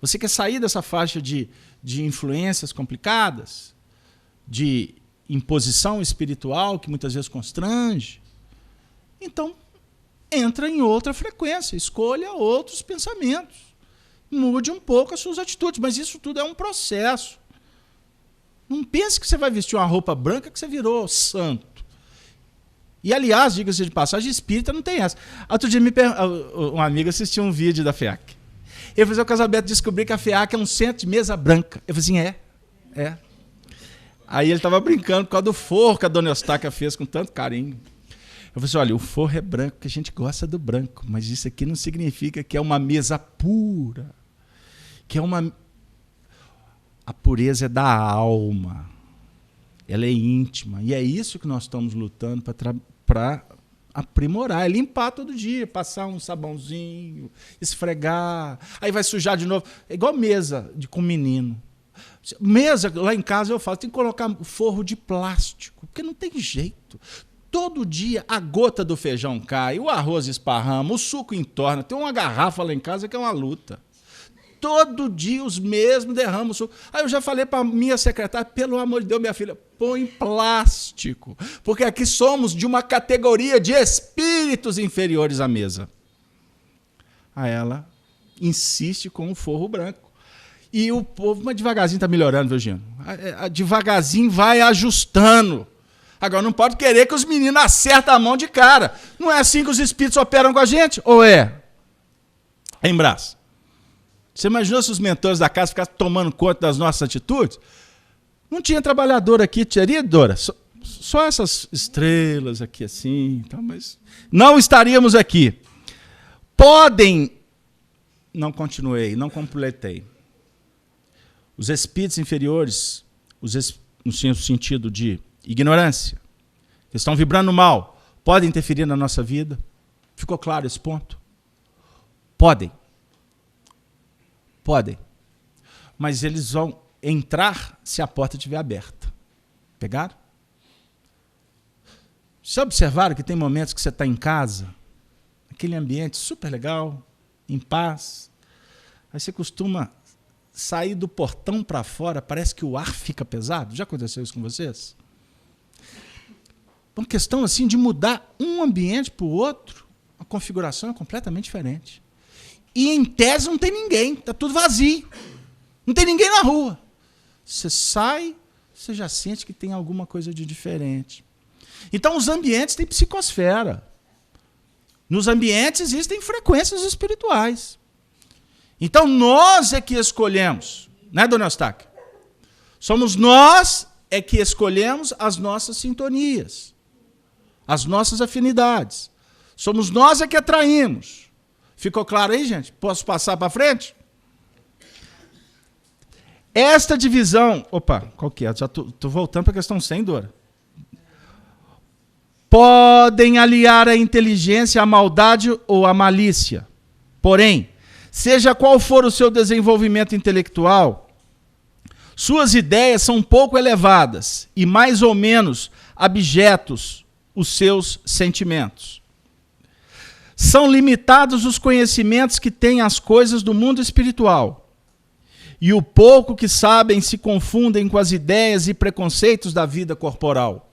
Você quer sair dessa faixa de influências complicadas? De imposição espiritual que muitas vezes constrange? Então, entra em outra frequência, escolha outros pensamentos. Mude um pouco as suas atitudes, mas isso tudo é um processo. Não pense que você vai vestir uma roupa branca que você virou santo. E, aliás, diga-se de passagem, espírita não tem essa. Outro dia, um amigo assistiu um vídeo da FEAC. Ele falou, o Casalberto descobri que a FEAC é um centro de mesa branca. Eu falei assim, é. Aí ele estava brincando por causa do forro que a dona Eustáquia fez com tanto carinho. Eu falei assim, olha, o forro é branco, porque a gente gosta do branco, mas isso aqui não significa que é uma mesa pura, que é uma... A pureza é da alma, ela é íntima, e é isso que nós estamos lutando para aprimorar, é limpar todo dia, passar um sabãozinho, esfregar, aí vai sujar de novo, é igual mesa com menino. Mesa, lá em casa eu falo, tem que colocar forro de plástico, porque não tem jeito. Todo dia a gota do feijão cai, o arroz esparrama, o suco entorna. Tem uma garrafa lá em casa que é uma luta. todo dia os mesmos derramam suco. Aí eu já falei para minha secretária, pelo amor de Deus, minha filha, põe plástico, porque aqui somos de uma categoria de espíritos inferiores à mesa. Aí ela insiste com o forro branco. E o povo, mas devagarzinho está melhorando, Virgínio. Devagarzinho vai ajustando. Agora, não pode querer que os meninos acertem a mão de cara. Não é assim que os espíritos operam com a gente? Ou é? Em braço. Você imaginou se os mentores da casa ficassem tomando conta das nossas atitudes? Não tinha trabalhador aqui, teria, Dora? Só essas estrelas aqui assim. Então, mas não estaríamos aqui. Podem... Não continuei, não completei. Os espíritos inferiores, no sentido de ignorância, que estão vibrando mal, podem interferir na nossa vida? Ficou claro esse ponto? Podem. Podem. Mas eles vão entrar se a porta estiver aberta. Pegaram? Já observaram que tem momentos que você está em casa, aquele ambiente super legal, em paz, aí você costuma sair do portão para fora, parece que o ar fica pesado? Já aconteceu isso com vocês? Uma questão assim de mudar um ambiente para o outro, a configuração é completamente diferente. E em tese não tem ninguém, está tudo vazio. Não tem ninguém na rua. Você sai, você já sente que tem alguma coisa de diferente. Então os ambientes têm psicosfera. Nos ambientes existem frequências espirituais. Então nós é que escolhemos, né, dona Eustáquia? Somos nós é que escolhemos as nossas sintonias, as nossas afinidades. Somos nós é que atraímos. Ficou claro aí, gente? Posso passar para frente? Esta divisão... Opa, qual que é? Já estou voltando para a questão 100, Dora. Podem aliar a inteligência à maldade ou à malícia. Porém, seja qual for o seu desenvolvimento intelectual, suas ideias são pouco elevadas e mais ou menos abjetos os seus sentimentos. São limitados os conhecimentos que têm as coisas do mundo espiritual. E o pouco que sabem se confundem com as ideias e preconceitos da vida corporal.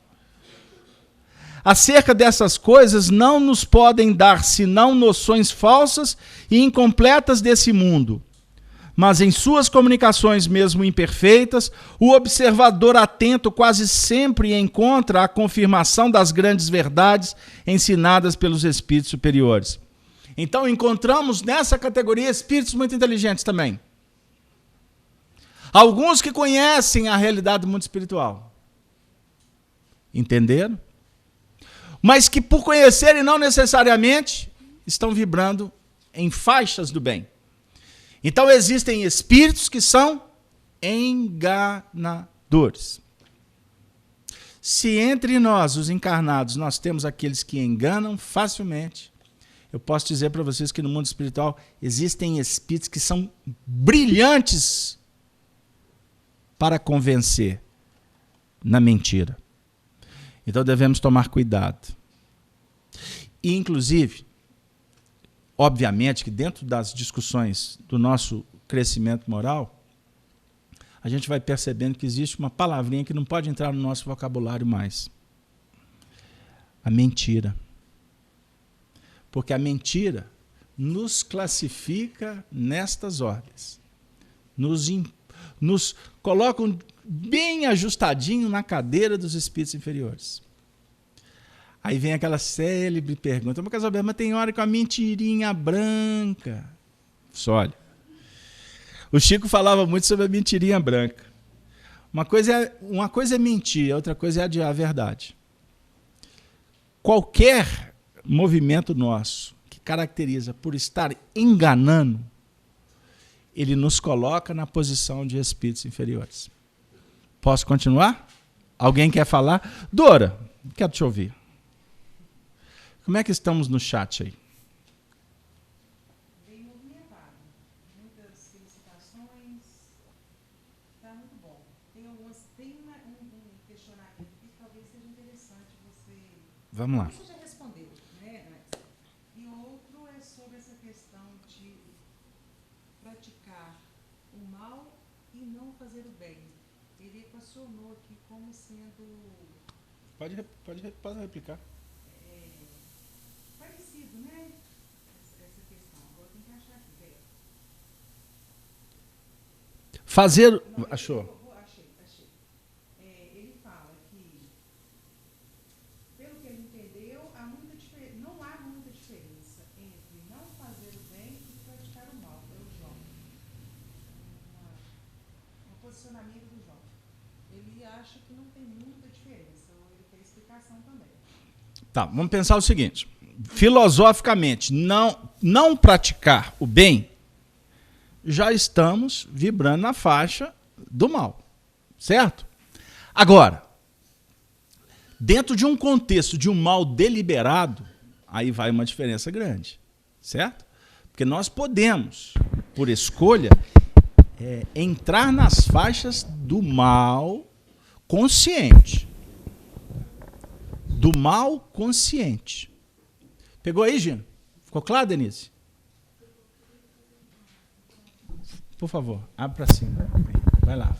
Acerca dessas coisas não nos podem dar senão noções falsas e incompletas desse mundo. Mas em suas comunicações mesmo imperfeitas, o observador atento quase sempre encontra a confirmação das grandes verdades ensinadas pelos espíritos superiores. Então encontramos nessa categoria espíritos muito inteligentes também. Alguns que conhecem a realidade do mundo espiritual. Entenderam? Mas que por conhecerem não necessariamente estão vibrando em faixas do bem. Então existem espíritos que são enganadores. Se entre nós, os encarnados, nós temos aqueles que enganam facilmente, eu posso dizer para vocês que no mundo espiritual existem espíritos que são brilhantes para convencer na mentira. Então devemos tomar cuidado. E, inclusive, obviamente que dentro das discussões do nosso crescimento moral, a gente vai percebendo que existe uma palavrinha que não pode entrar no nosso vocabulário mais. A mentira. Porque a mentira nos classifica nestas ordens. Nos colocam bem ajustadinho na cadeira dos espíritos inferiores. Aí vem aquela célebre pergunta, mas tem hora com a mentirinha branca. Só olha. O Chico falava muito sobre a mentirinha branca. Uma coisa é mentir, outra coisa é adiar a verdade. Qualquer movimento nosso que caracteriza por estar enganando, ele nos coloca na posição de espíritos inferiores. Posso continuar? Alguém quer falar? Dora, quero te ouvir. Como é que estamos no chat aí? Bem movimentado. Muitas felicitações. Está muito bom. Tem um questionamento aqui que talvez seja interessante você... Vamos lá. Você já respondeu, né? E outro é sobre essa questão de praticar o mal e não fazer o bem. Ele equacionou aqui como sendo Pode replicar. parecido, né? Essa questão. Agora tem que achar aqui, velho. Fazer. Achou? Achei. Ele fala que, pelo que ele entendeu, não há muita diferença entre não fazer o bem e praticar o mal. É o João. Um posicionamento do João. Ele acha que não tem muita diferença, ou ele quer explicação também. Tá, vamos pensar o seguinte. Filosoficamente, não praticar o bem, já estamos vibrando na faixa do mal. Certo? Agora, dentro de um contexto de um mal deliberado, aí vai uma diferença grande. Certo? Porque nós podemos, por escolha, entrar nas faixas do mal consciente. Do mal consciente. Pegou aí, Gina? Ficou claro, Denise? Por favor, abre para cima. Vai lá.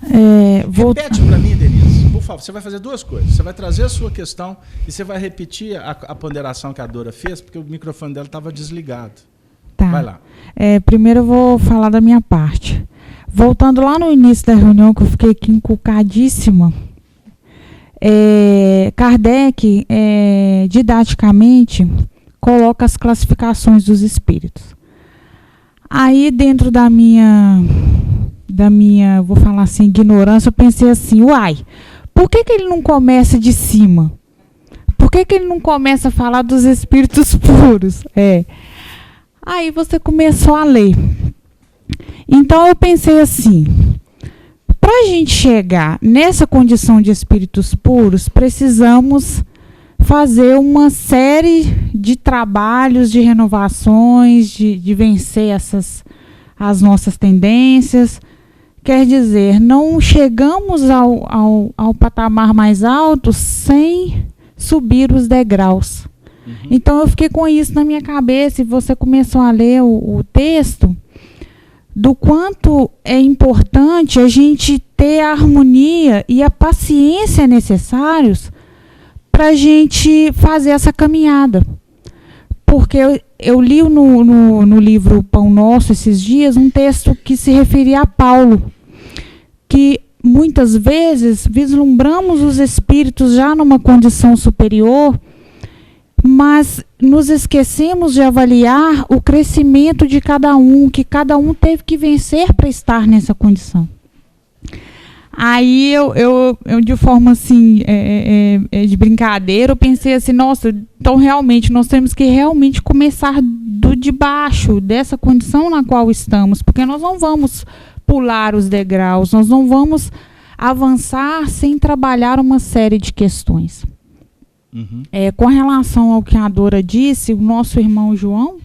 Repete para mim, Denise. Por favor, você vai fazer duas coisas. Você vai trazer a sua questão e você vai repetir a ponderação que a Dora fez, porque o microfone dela estava desligado. Tá. Vai lá. Primeiro eu vou falar da minha parte. Voltando lá no início da reunião, que eu fiquei aqui encucadíssima, Kardec, didaticamente, coloca as classificações dos espíritos. Aí, dentro da minha, vou falar assim, ignorância, eu pensei assim, por que ele não começa de cima? Por que ele não começa a falar dos espíritos puros? Aí você começou a ler. Então eu pensei assim, para a gente chegar nessa condição de espíritos puros, precisamos fazer uma série de trabalhos, de renovações, de vencer as nossas tendências. Quer dizer, não chegamos ao patamar mais alto sem subir os degraus. Então eu fiquei com isso na minha cabeça e você começou a ler o texto do quanto é importante a gente ter a harmonia e a paciência necessários para a gente fazer essa caminhada. Porque eu li no livro Pão Nosso esses dias um texto que se referia a Paulo, que muitas vezes vislumbramos os espíritos já numa condição superior, mas nos esquecemos de avaliar o crescimento de cada um, que cada um teve que vencer para estar nessa condição. Aí eu de forma assim, de brincadeira, eu pensei assim, nossa, então realmente nós temos que realmente começar de baixo, dessa condição na qual estamos, porque nós não vamos pular os degraus, nós não vamos avançar sem trabalhar uma série de questões. Com relação ao que a Dora disse, o nosso irmão João,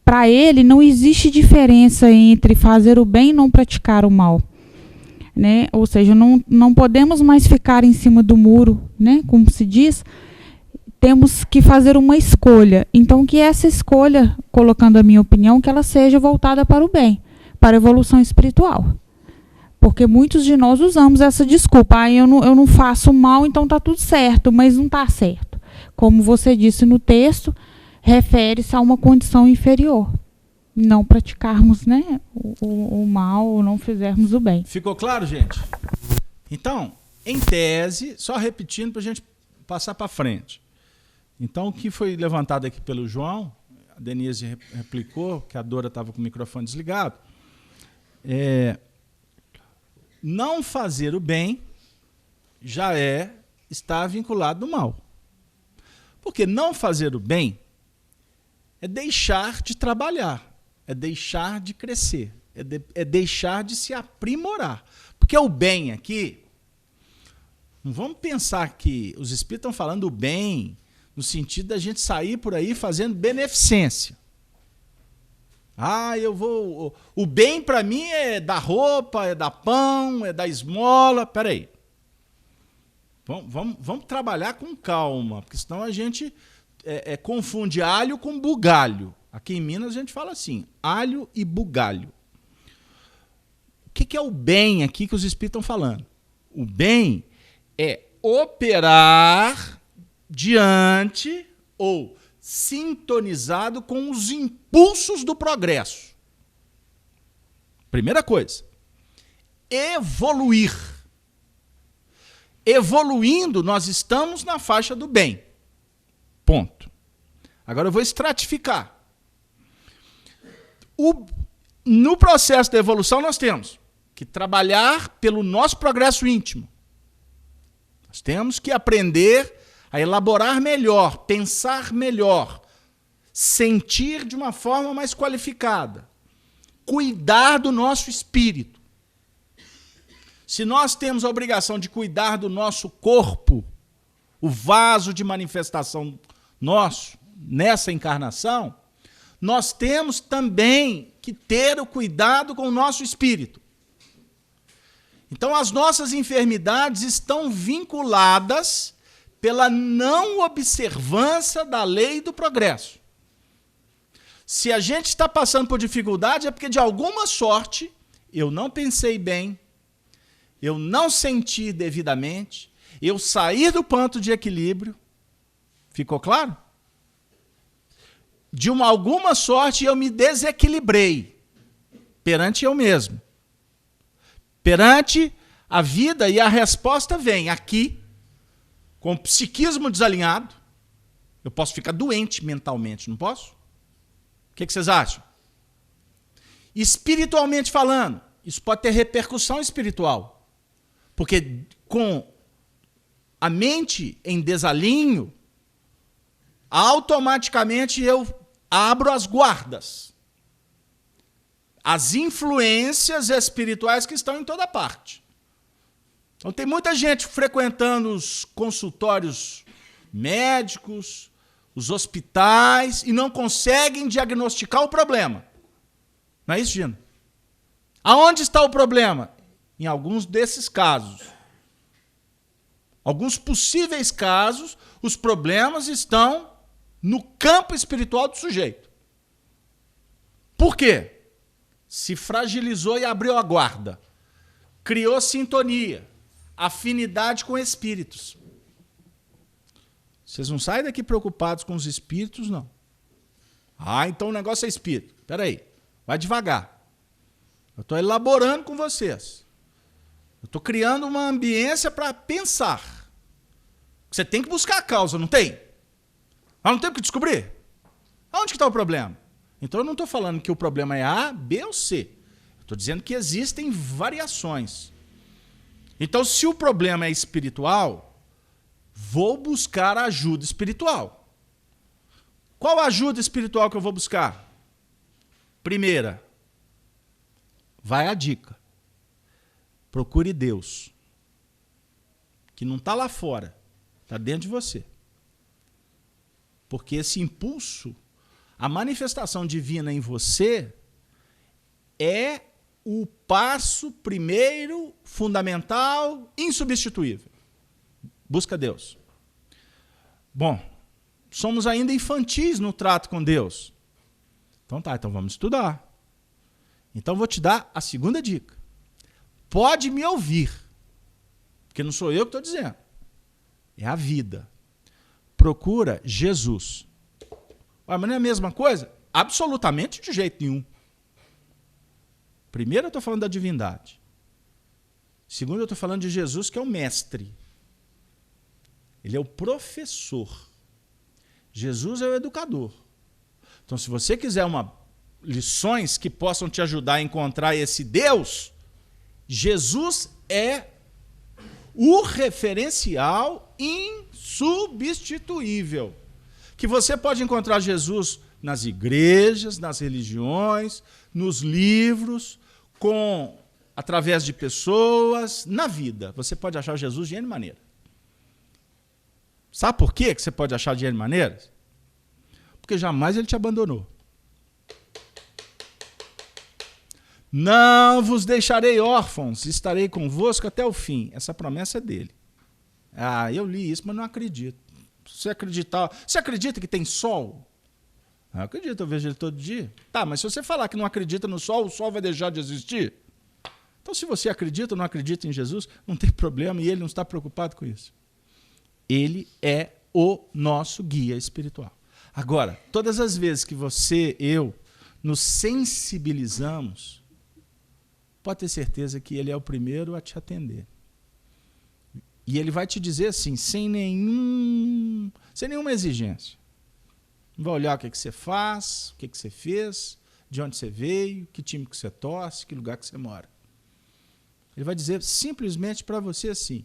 para ele não existe diferença entre fazer o bem e não praticar o mal, né? Ou seja, não podemos mais ficar em cima do muro, né? Como se diz, temos que fazer uma escolha. Então, que essa escolha, colocando a minha opinião, que ela seja voltada para o bem, para a evolução espiritual. Porque muitos de nós usamos essa desculpa. Eu não faço mal, então está tudo certo, mas não está certo. Como você disse no texto, refere-se a uma condição inferior. Não praticarmos, né, o mal ou não fizermos o bem. Ficou claro, gente? Então, em tese, só repetindo para a gente passar para frente. Então, o que foi levantado aqui pelo João, a Denise replicou, que a Dora estava com o microfone desligado, não fazer o bem já está vinculado ao mal. Porque não fazer o bem é deixar de trabalhar, é deixar de crescer, é deixar de se aprimorar. Porque o bem aqui, não vamos pensar que os espíritos estão falando o bem no sentido da gente sair por aí fazendo beneficência. O bem para mim é dar roupa, é dar pão, é dar esmola. Espera aí. Vamos trabalhar com calma, porque senão a gente confunde alho com bugalho. Aqui em Minas a gente fala assim, alho e bugalho. O que é o bem aqui que os espíritos estão falando? O bem é operar diante ou sintonizado com os impulsos do progresso. Primeira coisa, evoluir. Evoluindo, nós estamos na faixa do bem. Ponto. Agora eu vou estratificar. No processo da evolução, nós temos que trabalhar pelo nosso progresso íntimo. Nós temos que aprender a elaborar melhor, pensar melhor, sentir de uma forma mais qualificada, cuidar do nosso espírito. Se nós temos a obrigação de cuidar do nosso corpo, o vaso de manifestação nosso, nessa encarnação, nós temos também que ter o cuidado com o nosso espírito. Então, as nossas enfermidades estão vinculadas pela não observância da lei do progresso. Se a gente está passando por dificuldade, é porque, de alguma sorte, eu não pensei bem, eu não senti devidamente, eu saí do ponto de equilíbrio. Ficou claro? De alguma sorte, eu me desequilibrei perante eu mesmo. Perante a vida, e a resposta vem aqui, com o psiquismo desalinhado. Eu posso ficar doente mentalmente, não posso? O que vocês acham? Espiritualmente falando, isso pode ter repercussão espiritual. Porque com a mente em desalinho, automaticamente eu abro as guardas. As influências espirituais que estão em toda parte. Então tem muita gente frequentando os consultórios médicos, os hospitais, e não conseguem diagnosticar o problema. Não é isso, Gino? Aonde está o problema? Em alguns desses casos. Alguns possíveis casos, os problemas estão no campo espiritual do sujeito. Por quê? Se fragilizou e abriu a guarda. Criou sintonia, afinidade com espíritos. Vocês não saem daqui preocupados com os espíritos, não. Ah, então o negócio é espírito. Espera aí, vai devagar. Eu estou elaborando com vocês. Eu estou criando uma ambiência para pensar. Você tem que buscar a causa, não tem? Mas não tem que descobrir? Aonde que está o problema? Então eu não estou falando que o problema é A, B ou C. Estou dizendo que existem variações. Então, se o problema é espiritual, vou buscar ajuda espiritual. Qual ajuda espiritual que eu vou buscar? Primeira, vai a dica. Procure Deus, que não está lá fora, está dentro de você. Porque esse impulso, a manifestação divina em você, é o passo primeiro, fundamental, insubstituível. Busca Deus. Bom, somos ainda infantis no trato com Deus. Então vamos estudar. Então vou te dar a segunda dica. Pode me ouvir, porque não sou eu que estou dizendo. É a vida. Procura Jesus. Mas não é a mesma coisa? Absolutamente de jeito nenhum. Primeiro eu estou falando da divindade. Segundo eu estou falando de Jesus, que é o mestre. Ele é o professor. Jesus é o educador. Então, se você quiser lições que possam te ajudar a encontrar esse Deus, Jesus é o referencial insubstituível. Que você pode encontrar Jesus nas igrejas, nas religiões, nos livros, através de pessoas, na vida. Você pode achar Jesus de N maneira. Sabe por quê que você pode achar de N maneiras? Porque jamais ele te abandonou. Não vos deixarei órfãos, estarei convosco até o fim. Essa promessa é dele. Ah, eu li isso, mas não acredito. Você acredita que tem sol? Eu acredito, eu vejo ele todo dia. Tá, mas se você falar que não acredita no sol, o sol vai deixar de existir? Então, se você acredita ou não acredita em Jesus, não tem problema e ele não está preocupado com isso. Ele é o nosso guia espiritual. Agora, todas as vezes que você, eu, nos sensibilizamos, pode ter certeza que ele é o primeiro a te atender. E ele vai te dizer assim, sem nenhuma exigência. Não vai olhar o que você faz, o que você fez, de onde você veio, que time que você torce, que lugar que você mora. Ele vai dizer simplesmente para você assim,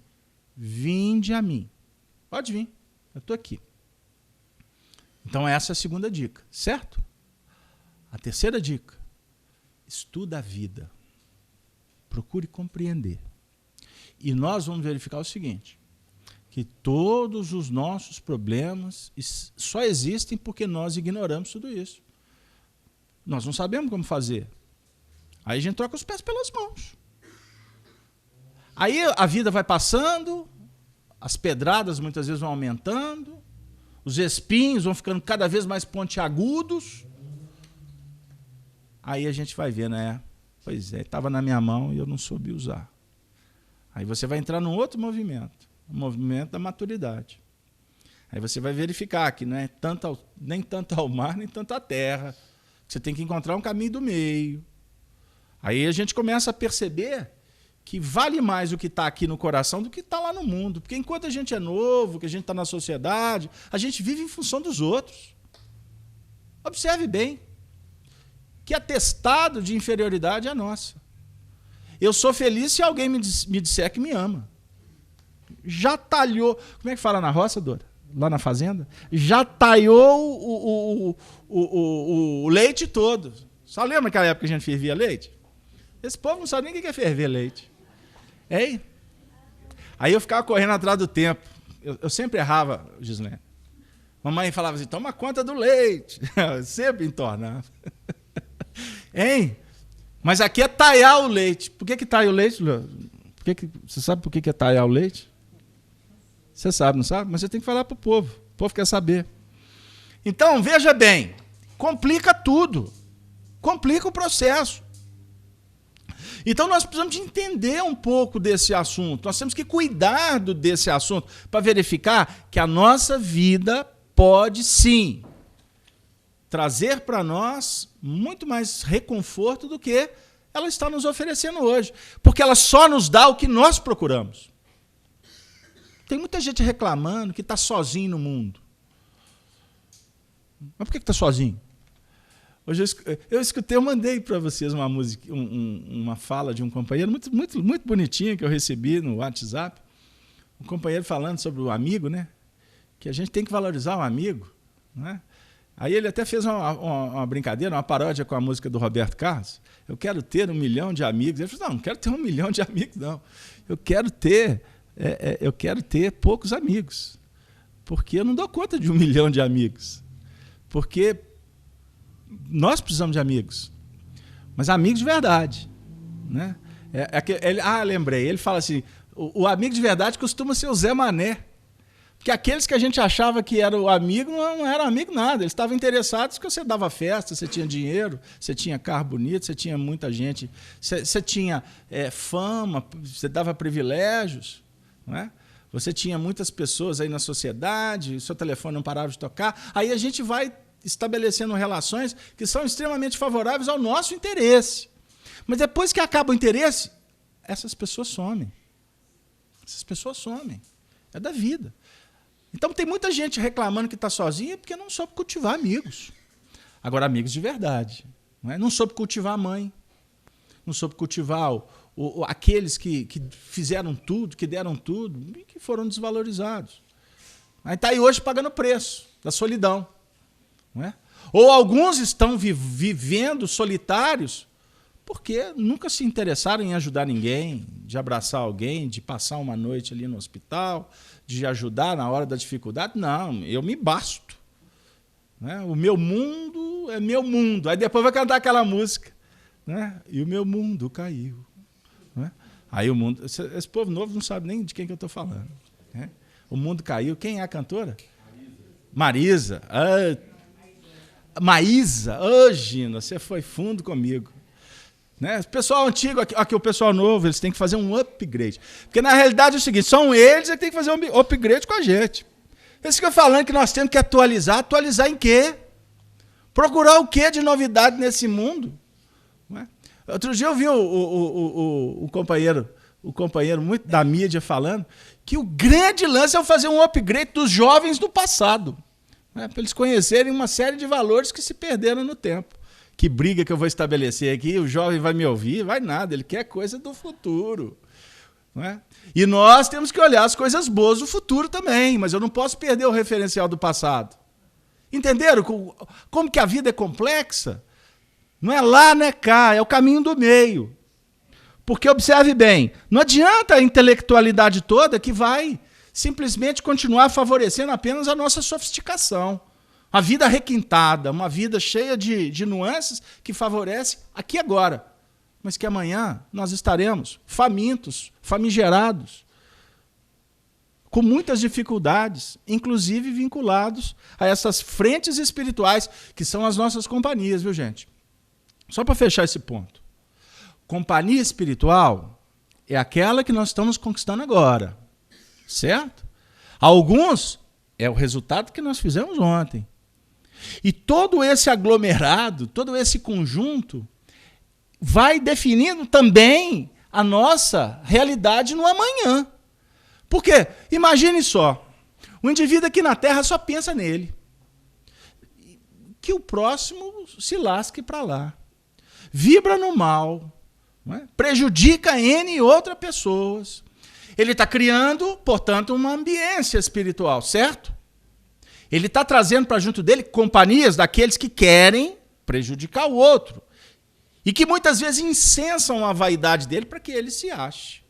vinde a mim. Pode vir, eu estou aqui. Então essa é a segunda dica, certo? A terceira dica, estuda a vida. Procure compreender. E nós vamos verificar o seguinte, que todos os nossos problemas só existem porque nós ignoramos tudo isso. Nós não sabemos como fazer. Aí a gente troca os pés pelas mãos. Aí a vida vai passando, as pedradas muitas vezes vão aumentando, os espinhos vão ficando cada vez mais pontiagudos. Aí a gente vai ver, né? Pois é, estava na minha mão e eu não soube usar. Aí você vai entrar num outro movimento, o movimento da maturidade. Aí você vai verificar que não é nem tanto ao mar, nem tanto à terra. Você tem que encontrar um caminho do meio. Aí a gente começa a perceber que vale mais o que está aqui no coração do que está lá no mundo. Porque enquanto a gente é novo, que a gente está na sociedade, a gente vive em função dos outros. Observe bem. Que atestado de inferioridade é nossa. Eu sou feliz se alguém me disser que me ama. Já talhou... Como é que fala na roça, Dora? Lá na fazenda? Já talhou o leite todo. Só lembra aquela época que a gente fervia leite? Esse povo não sabe nem o que é ferver leite. Hein? Aí eu ficava correndo atrás do tempo. Eu sempre errava, Gislene. Mamãe falava assim, toma conta do leite. Eu sempre entornava. Hein? Mas aqui é talhar o leite. Por que talha o leite, Lu? Você sabe por que é talhar o leite? Você sabe, não sabe? Mas você tem que falar para o povo. O povo quer saber. Então, veja bem. Complica tudo. Complica o processo. Então, nós precisamos de entender um pouco desse assunto. Nós temos que cuidar desse assunto para verificar que a nossa vida pode, sim, trazer para nós muito mais reconforto do que ela está nos oferecendo hoje. Porque ela só nos dá o que nós procuramos. Tem muita gente reclamando que está sozinho no mundo. Mas por que está sozinho? Hoje eu escutei, eu mandei para vocês uma música, uma fala de um companheiro muito, muito, muito bonitinha que eu recebi no WhatsApp. Um companheiro falando sobre o amigo, né? Que a gente tem que valorizar o amigo, né? Aí ele até fez uma brincadeira, uma paródia com a música do Roberto Carlos. Eu quero ter 1 milhão de amigos. Ele falou, não quero ter 1 milhão de amigos, não. Eu quero ter poucos amigos. Porque eu não dou conta de 1 milhão de amigos. Porque nós precisamos de amigos. Mas amigos de verdade. Né? Lembrei. Ele fala assim, o amigo de verdade costuma ser o Zé Mané. Porque aqueles que a gente achava que era o amigo, não eram amigo nada. Eles estavam interessados porque você dava festa, você tinha dinheiro, você tinha carro bonito, você tinha muita gente, você tinha fama, você dava privilégios, não é? Você tinha muitas pessoas aí na sociedade, o seu telefone não parava de tocar. Aí a gente vai estabelecendo relações que são extremamente favoráveis ao nosso interesse. Mas depois que acaba o interesse, essas pessoas somem. Essas pessoas somem. É da vida. Então tem muita gente reclamando que está sozinha porque não soube cultivar amigos. Agora, amigos de verdade. Não soube cultivar a mãe. Não soube cultivar aqueles que fizeram tudo, que deram tudo e que foram desvalorizados. Aí está aí hoje pagando o preço da solidão. Não é? Ou alguns estão vivendo solitários porque nunca se interessaram em ajudar ninguém, de abraçar alguém, de passar uma noite ali no hospital, de ajudar na hora da dificuldade. Não, eu me basto. Né? O meu mundo é meu mundo. Aí depois vai cantar aquela música. Né? E o meu mundo caiu. Né? Aí o mundo... Esse povo novo não sabe nem de quem que eu estou falando. Né? O mundo caiu. Quem é a cantora? Marisa. Maísa, ô Gina, você foi fundo comigo. Né? O pessoal antigo, aqui o pessoal novo, eles têm que fazer um upgrade. Porque na realidade é o seguinte, são eles que têm que fazer um upgrade com a gente. Eles ficam falando que nós temos que atualizar. Atualizar em quê? Procurar o quê de novidade nesse mundo? Né? Outro dia eu vi o companheiro muito da mídia falando que o grande lance é fazer um upgrade dos jovens do passado. Né? Para eles conhecerem uma série de valores que se perderam no tempo. Que briga que eu vou estabelecer aqui, o jovem vai me ouvir? Vai nada, ele quer coisa do futuro. Não é? E nós temos que olhar as coisas boas do futuro também, mas eu não posso perder o referencial do passado. Entenderam como que a vida é complexa? Não é lá, não é cá, é o caminho do meio. Porque, observe bem, não adianta a intelectualidade toda que vai simplesmente continuar favorecendo apenas a nossa sofisticação. A vida requintada, uma vida cheia de nuances que favorece aqui e agora. Mas que amanhã nós estaremos famintos, famigerados, com muitas dificuldades, inclusive vinculados a essas frentes espirituais, que são as nossas companhias, viu, gente? Só para fechar esse ponto. Companhia espiritual é aquela que nós estamos conquistando agora, certo? Alguns é o resultado que nós fizemos ontem. E todo esse aglomerado, todo esse conjunto, vai definindo também a nossa realidade no amanhã. Por quê? Imagine só, o indivíduo aqui na Terra só pensa nele. Que o próximo se lasque para lá. Vibra no mal, não é? Prejudica N e outras pessoas. Ele está criando, portanto, uma ambiência espiritual, certo? Ele está trazendo para junto dele companhias daqueles que querem prejudicar o outro. E que muitas vezes incensam a vaidade dele para que ele se ache.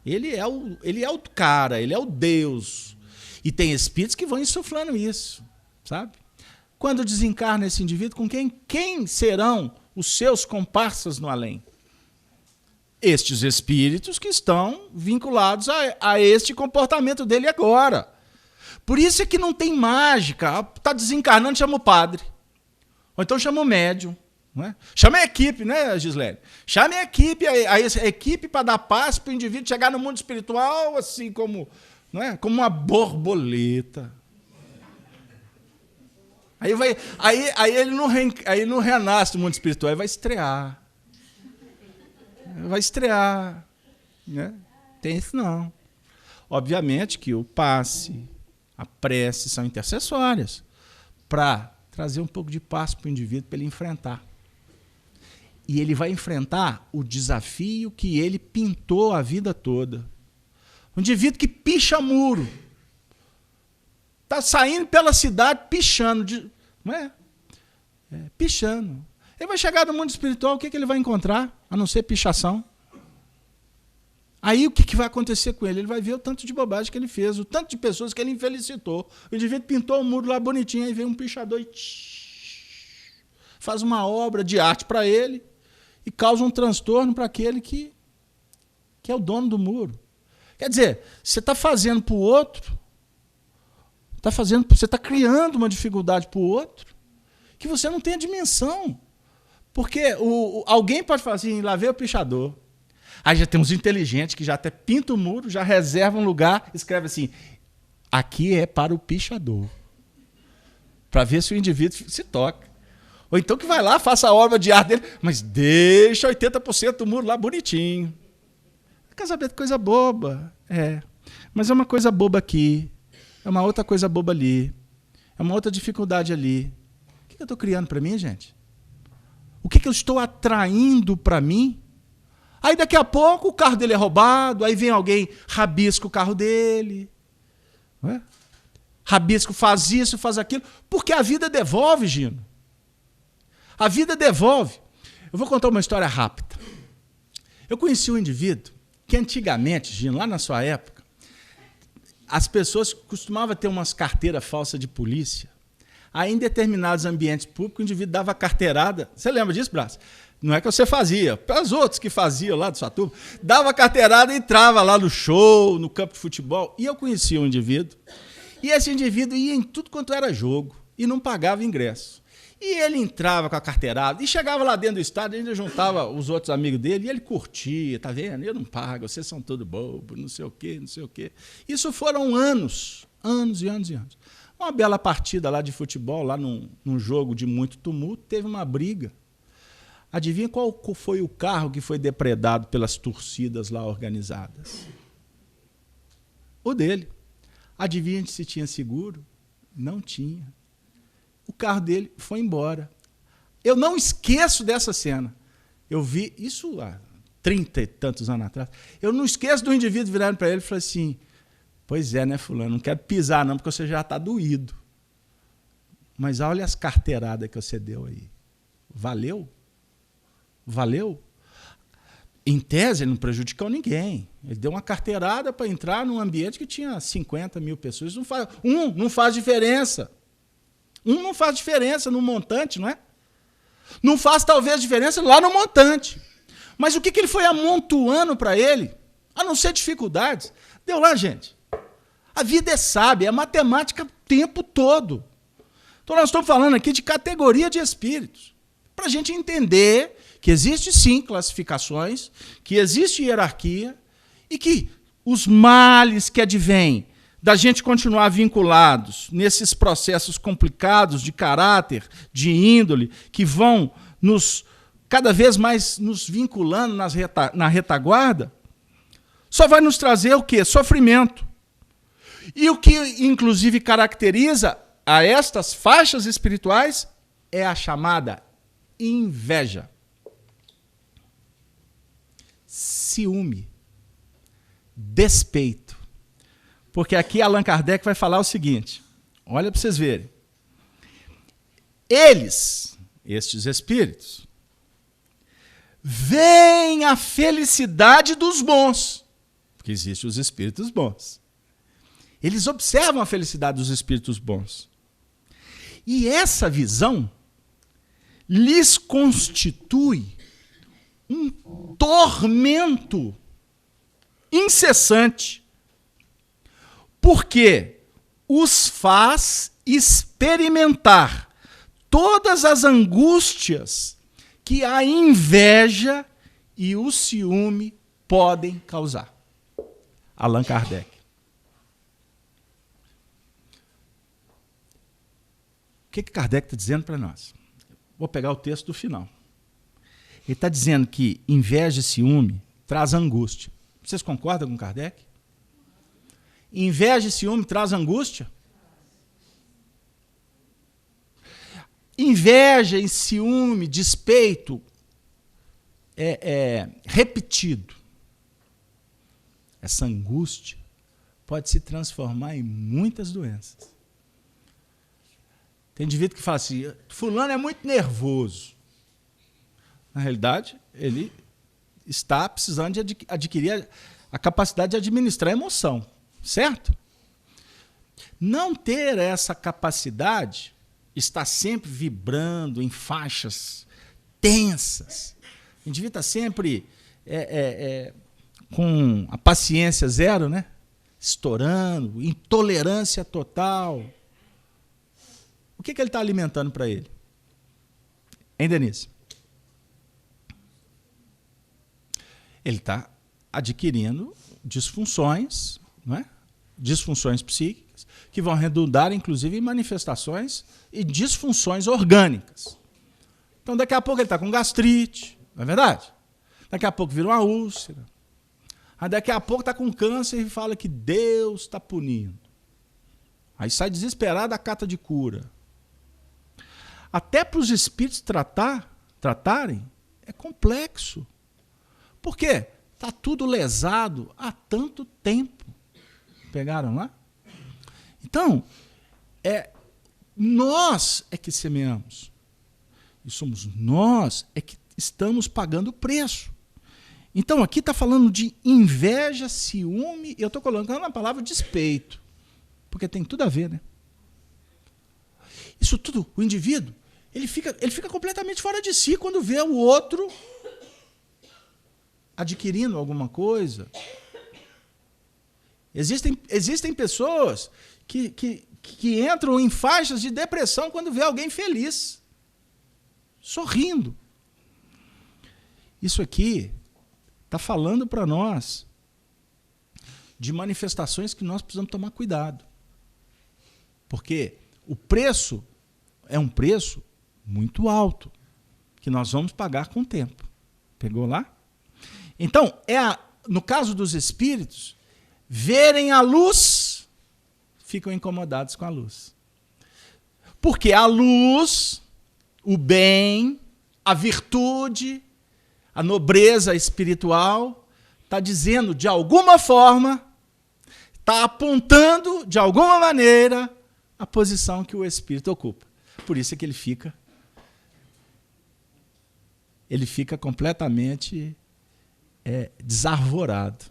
Ele é o cara, ele é o Deus. E tem espíritos que vão insuflando isso, sabe? Quando desencarna esse indivíduo, com quem serão os seus comparsas no além? Estes espíritos que estão vinculados a este comportamento dele agora. Por isso é que não tem mágica. Está desencarnando, chama o padre. Ou então chama o médium. Não é? Chama a equipe, né, Gislene? Chame a equipe para dar paz para o indivíduo chegar no mundo espiritual assim como, não é? Como uma borboleta. Aí ele não renasce no mundo espiritual, ele vai estrear. Vai estrear. Né? Tem isso não. Obviamente que o passe, a prece são intercessórias para trazer um pouco de paz para o indivíduo, para ele enfrentar. E ele vai enfrentar o desafio que ele pintou a vida toda. Um indivíduo que picha muro. Está saindo pela cidade pichando. Não é? Pichando. Ele vai chegar no mundo espiritual, o que ele vai encontrar? A não ser pichação. Aí o que vai acontecer com ele? Ele vai ver o tanto de bobagem que ele fez, o tanto de pessoas que ele infelicitou. O indivíduo pintou o muro lá bonitinho, aí vem um pichador e faz uma obra de arte para ele e causa um transtorno para aquele que é o dono do muro. Quer dizer, você está fazendo para o outro, você está criando uma dificuldade para o outro que você não tem a dimensão. Porque alguém pode falar assim, lá veio o pichador. Aí já tem uns inteligentes que já até pintam o muro, já reservam um lugar, escreve assim, aqui é para o pichador. Para ver se o indivíduo se toca. Ou então que vai lá, faça a obra de arte dele, mas deixa 80% do muro lá bonitinho. Casamento é coisa boba. Mas é uma coisa boba aqui. É uma outra coisa boba ali. É uma outra dificuldade ali. O que eu estou criando para mim, gente? O que eu estou atraindo para mim? Aí daqui a pouco o carro dele é roubado, aí vem alguém, rabisca o carro dele. Não é? Rabisco faz isso, faz aquilo. Porque a vida devolve, Gino. A vida devolve. Eu vou contar uma história rápida. Eu conheci um indivíduo que antigamente, Gino, lá na sua época, as pessoas costumavam ter umas carteiras falsas de polícia. Aí, em determinados ambientes públicos, o indivíduo dava carteirada. Você lembra disso, Brás? Não é que você fazia, para os outros que faziam lá de sua turma, dava carteirada e entrava lá no show, no campo de futebol. E eu conhecia um indivíduo, e esse indivíduo ia em tudo quanto era jogo, e não pagava ingresso. E ele entrava com a carteirada e chegava lá dentro do estádio, ainda juntava os outros amigos dele e ele curtia, tá vendo? Eu não pago, vocês são tudo bobo, não sei o quê, não sei o quê. Isso foram anos, anos e anos e anos. Uma bela partida lá de futebol, lá num jogo de muito tumulto, teve uma briga. Adivinha qual foi o carro que foi depredado pelas torcidas lá organizadas? O dele. Adivinha se tinha seguro? Não tinha. O carro dele foi embora. Eu não esqueço dessa cena. Eu vi isso há 30 e tantos anos atrás. Eu não esqueço do indivíduo virando para ele e falando assim, pois é, né, fulano, não quero pisar não, porque você já está doído. Mas olha as carteiradas que você deu aí. Valeu? Valeu? Em tese, ele não prejudicou ninguém. Ele deu uma carteirada para entrar num ambiente que tinha 50 mil pessoas. Não faz diferença. Não faz diferença no montante, não é? Não faz, talvez, diferença lá no montante. Mas o que ele foi amontoando para ele, a não ser dificuldades? Deu lá, gente. A vida é sábia, é matemática o tempo todo. Então, nós estamos falando aqui de categoria de espíritos. Para a gente entender que existe, sim, classificações, que existe hierarquia e que os males que advêm da gente continuar vinculados nesses processos complicados de caráter, de índole, que vão cada vez mais nos vinculando na retaguarda, só vai nos trazer o quê? Sofrimento. E o que, inclusive, caracteriza a estas faixas espirituais é a chamada inveja, ciúme, despeito. Porque aqui Allan Kardec vai falar o seguinte, olha para vocês verem. Eles, estes espíritos, veem a felicidade dos bons, porque existem os espíritos bons. Eles observam a felicidade dos espíritos bons. E essa visão lhes constitui um tormento incessante, porque os faz experimentar todas as angústias que a inveja e o ciúme podem causar. Allan Kardec. O que Kardec está dizendo para nós? Vou pegar o texto do final. Ele está dizendo que inveja e ciúme traz angústia. Vocês concordam com Kardec? Inveja e ciúme traz angústia? Inveja e ciúme, despeito, repetido. Essa angústia pode se transformar em muitas doenças. Tem indivíduo que fala assim, fulano é muito nervoso. Na realidade, ele está precisando de adquirir a capacidade de administrar a emoção. Certo? Não ter essa capacidade, está sempre vibrando em faixas tensas. O indivíduo está sempre com a paciência zero, né? Estourando, intolerância total. O que ele está alimentando para ele? Hein, Denise? Ele está adquirindo disfunções, não é? Disfunções psíquicas, que vão redundar, inclusive, em manifestações e disfunções orgânicas. Então, daqui a pouco ele está com gastrite, não é verdade? Daqui a pouco vira uma úlcera. Aí, daqui a pouco está com câncer e fala que Deus está punindo. Aí sai desesperado da cata de cura. Até para os espíritos tratarem, é complexo. Por quê? Está tudo lesado há tanto tempo. Pegaram lá? Então, nós é que semeamos. E somos nós é que estamos pagando o preço. Então, aqui está falando de inveja, ciúme, e eu estou colocando a palavra despeito. Porque tem tudo a ver, né? Isso tudo, o indivíduo, ele fica completamente fora de si quando vê o outro adquirindo alguma coisa. Existem pessoas que entram em faixas de depressão quando vê alguém feliz. sorrindo. Isso aqui está falando para nós de manifestações que nós precisamos tomar cuidado. Porque o preço é um preço muito alto, que nós vamos pagar com o tempo. Pegou lá? Então, no caso dos espíritos, verem a luz, ficam incomodados com a luz. Porque a luz, o bem, a virtude, a nobreza espiritual, está dizendo, de alguma forma, está apontando, de alguma maneira, a posição que o espírito ocupa. Por isso é que ele fica completamente desarvorado.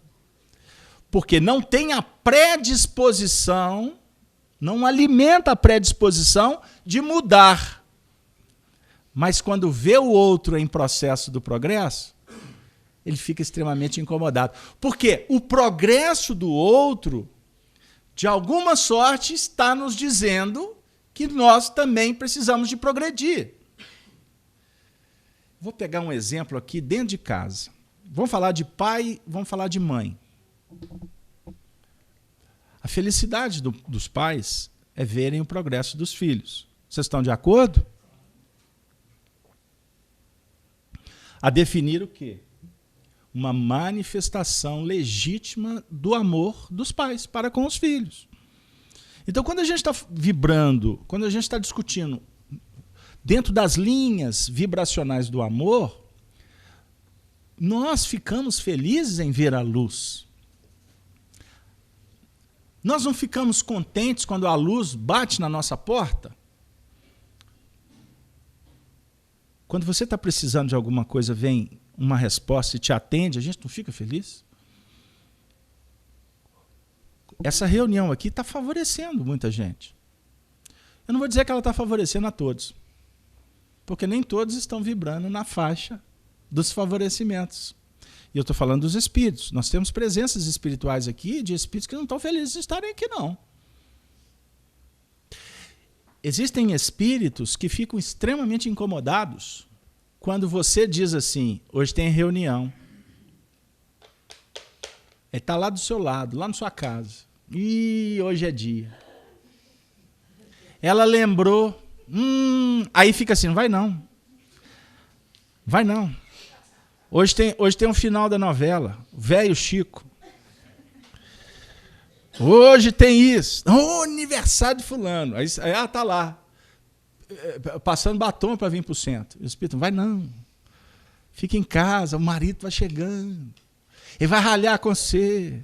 Porque não tem a predisposição, não alimenta a predisposição de mudar. Mas quando vê o outro em processo do progresso, ele fica extremamente incomodado. Porque o progresso do outro, de alguma sorte, está nos dizendo que nós também precisamos de progredir. Vou pegar um exemplo aqui dentro de casa. Vamos falar de pai, vamos falar de mãe. A felicidade dos pais é verem o progresso dos filhos. Vocês estão de acordo? A definir o quê? Uma manifestação legítima do amor dos pais para com os filhos. Então, quando a gente está vibrando, quando a gente está discutindo dentro das linhas vibracionais do amor, nós ficamos felizes em ver a luz. Nós não ficamos contentes quando a luz bate na nossa porta? Quando você está precisando de alguma coisa, vem uma resposta e te atende, a gente não fica feliz? Essa reunião aqui está favorecendo muita gente. Eu não vou dizer que ela está favorecendo a todos, porque nem todos estão vibrando na faixa dos favorecimentos. E eu estou falando dos espíritos. Nós temos presenças espirituais aqui, de espíritos que não estão felizes de estarem aqui, não. Existem espíritos que ficam extremamente incomodados quando você diz assim, hoje tem reunião. Ele está lá do seu lado, lá na sua casa. E hoje é dia. Ela lembrou, aí fica assim, vai não. Vai não. Hoje tem um final da novela, Velho Chico. Hoje tem isso. Aniversário de fulano. Aí tá lá, passando batom para vir para o centro. O espírito, vai não. Fica em casa, o marido vai chegando. Ele vai ralhar com você.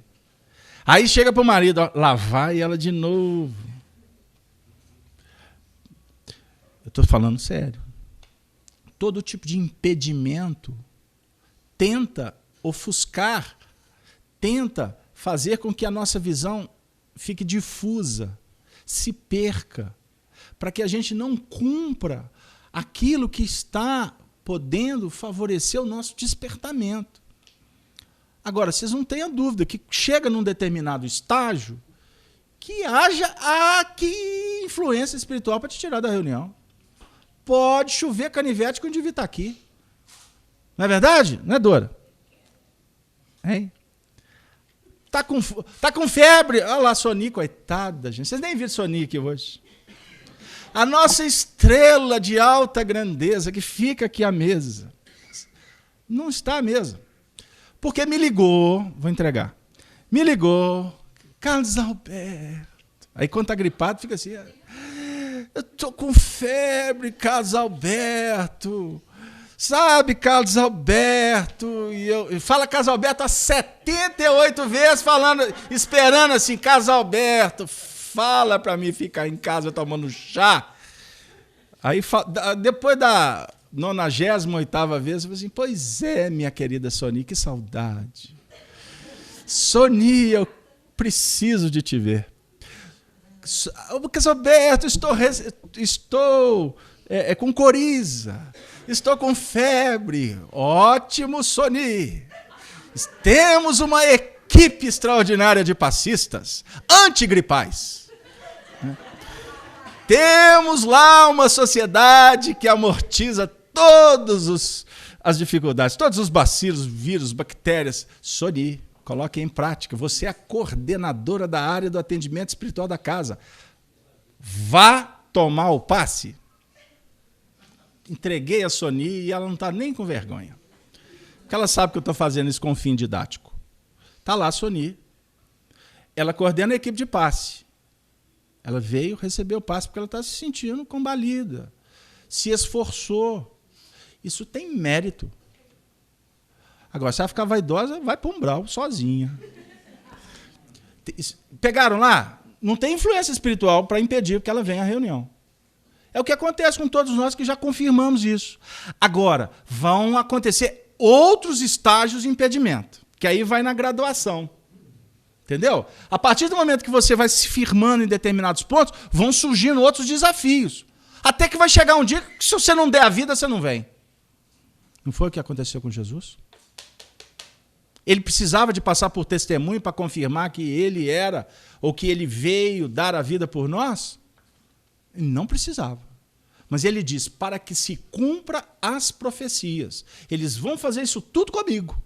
Aí chega para o marido, ó, lá vai ela de novo. Eu estou falando sério. Todo tipo de impedimento tenta ofuscar, tenta fazer com que a nossa visão fique difusa, se perca, para que a gente não cumpra aquilo que está podendo favorecer o nosso despertamento. Agora, vocês não tenham dúvida que chega num determinado estágio que haja aqui influência espiritual para te tirar da reunião. Pode chover canivete que eu devia estar aqui. Não é verdade? Não é, Dora? Hein? Tá com febre. Olha lá, Soni, coitada, gente. Vocês nem viram Soni aqui hoje. A nossa estrela de alta grandeza que fica aqui à mesa. Não está à mesa. Porque me ligou, vou entregar. Me ligou, Carlos Alberto. Aí quando está gripado, fica assim. Eu estou com febre, Carlos Alberto. Sabe, Carlos Alberto, fala Carlos Alberto há 78 vezes, esperando assim, Carlos Alberto, fala para mim ficar em casa tomando chá. Aí, depois da 98ª vez, eu falei assim, pois é, minha querida Soni, que saudade. Soni, eu preciso de te ver. Carlos Alberto, estou com coriza. Estou com febre. Ótimo, Soni. Temos uma equipe extraordinária de passistas antigripais. Temos lá uma sociedade que amortiza todas as dificuldades, todos os bacilos, vírus, bactérias. Soni, coloque em prática. Você é a coordenadora da área do atendimento espiritual da casa. Vá tomar o passe. Entreguei a Soni e ela não está nem com vergonha. Porque ela sabe que eu estou fazendo isso com fim didático. Está lá a Soni. Ela coordena a equipe de passe. Ela veio receber o passe porque ela está se sentindo combalida. Se esforçou. Isso tem mérito. Agora, se ela ficar vaidosa, vai para o umbral sozinha. Pegaram lá? Não tem influência espiritual para impedir que ela venha à reunião. É o que acontece com todos nós que já confirmamos isso. Agora, vão acontecer outros estágios de impedimento, que aí vai na graduação. Entendeu? A partir do momento que você vai se firmando em determinados pontos, vão surgindo outros desafios. Até que vai chegar um dia que, se você não der a vida, você não vem. Não foi o que aconteceu com Jesus? Ele precisava de passar por testemunho para confirmar que ele era, ou que ele veio dar a vida por nós? Ele não precisava. Mas ele diz, para que se cumpra as profecias. Eles vão fazer isso tudo comigo.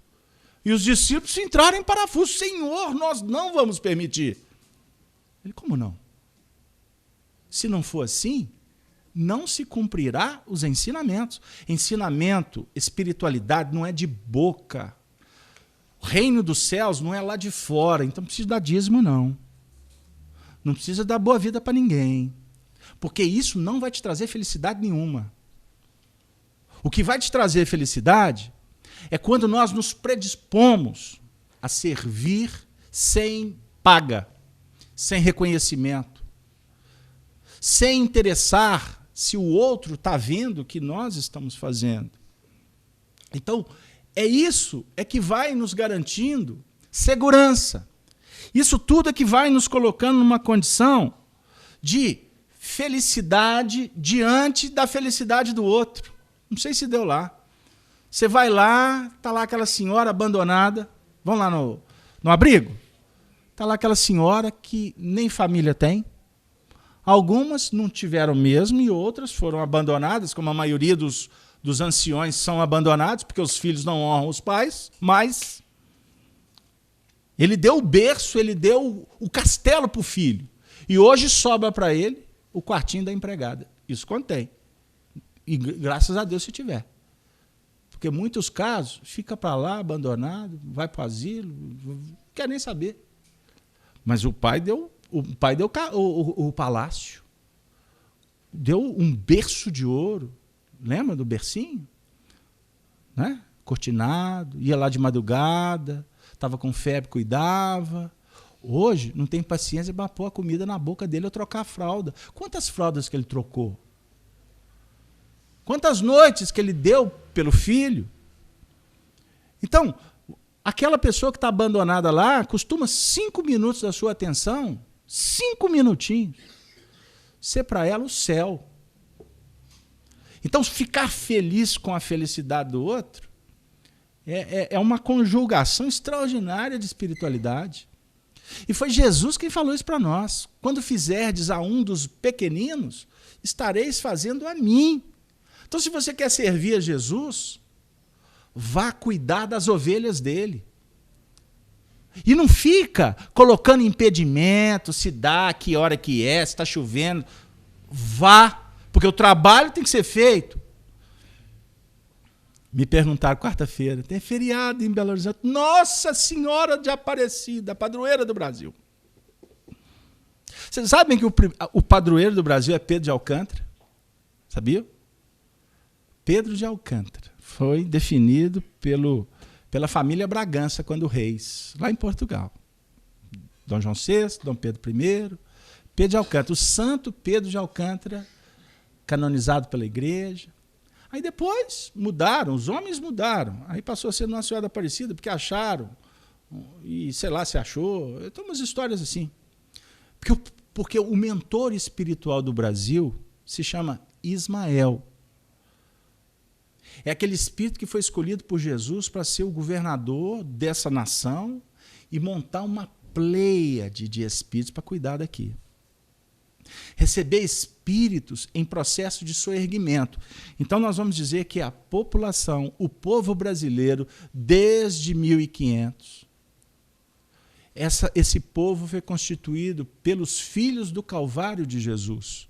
E os discípulos entraram em parafuso. Senhor, nós não vamos permitir. Ele, como não? Se não for assim, não se cumprirá os ensinamentos. Ensinamento, espiritualidade não é de boca. O reino dos céus não é lá de fora. Então não precisa dar dízimo, não. Não precisa dar boa vida para ninguém. Porque isso não vai te trazer felicidade nenhuma. O que vai te trazer felicidade é quando nós nos predispomos a servir sem paga, sem reconhecimento, sem interessar se o outro está vendo o que nós estamos fazendo. Então, isso é que vai nos garantindo segurança. Isso tudo é que vai nos colocando numa condição de felicidade diante da felicidade do outro. Não sei se deu lá. Você vai lá, está lá aquela senhora abandonada, vão lá no abrigo, está lá aquela senhora que nem família tem, algumas não tiveram mesmo e outras foram abandonadas, como a maioria dos anciões são abandonados, porque os filhos não honram os pais, mas ele deu o berço, ele deu o castelo para o filho, e hoje sobra para ele o quartinho da empregada. Isso contém. E graças a Deus se tiver. Porque em muitos casos, fica para lá, abandonado, vai para o asilo, não quer nem saber. Mas o pai deu o palácio, deu um berço de ouro. Lembra do bercinho? Né? Cortinado, ia lá de madrugada, estava com febre, cuidava. Hoje, não tem paciência para pôr a comida na boca dele ou trocar a fralda. Quantas fraldas que ele trocou? Quantas noites que ele deu pelo filho? Então, aquela pessoa que está abandonada lá, costuma 5 minutos da sua atenção, 5 minutinhos, ser para ela o céu. Então, ficar feliz com a felicidade do outro é uma conjugação extraordinária de espiritualidade. E foi Jesus quem falou isso para nós. Quando fizerdes a um dos pequeninos, estareis fazendo a mim. Então, se você quer servir a Jesus, vá cuidar das ovelhas dele. E não fica colocando impedimento, se dá, que hora que é, se está chovendo. Vá, porque o trabalho tem que ser feito. Me perguntaram quarta-feira, tem feriado em Belo Horizonte. Nossa Senhora de Aparecida, padroeira do Brasil. Vocês sabem que o padroeiro do Brasil é Pedro de Alcântara? Sabia? Pedro de Alcântara foi definido pela família Bragança quando reis, lá em Portugal. Dom João VI, Dom Pedro I, Pedro de Alcântara. O santo Pedro de Alcântara, canonizado pela igreja. Aí depois mudaram, os homens mudaram. Aí passou a ser Nossa Senhora da Aparecida, porque acharam, e sei lá se achou. Tem umas histórias assim. Porque o mentor espiritual do Brasil se chama Ismael. É aquele espírito que foi escolhido por Jesus para ser o governador dessa nação e montar uma pleiade de espíritos para cuidar daqui. Receber espíritos em processo de soerguimento. Então, nós vamos dizer que a população, o povo brasileiro, desde 1500, esse povo foi constituído pelos filhos do Calvário de Jesus.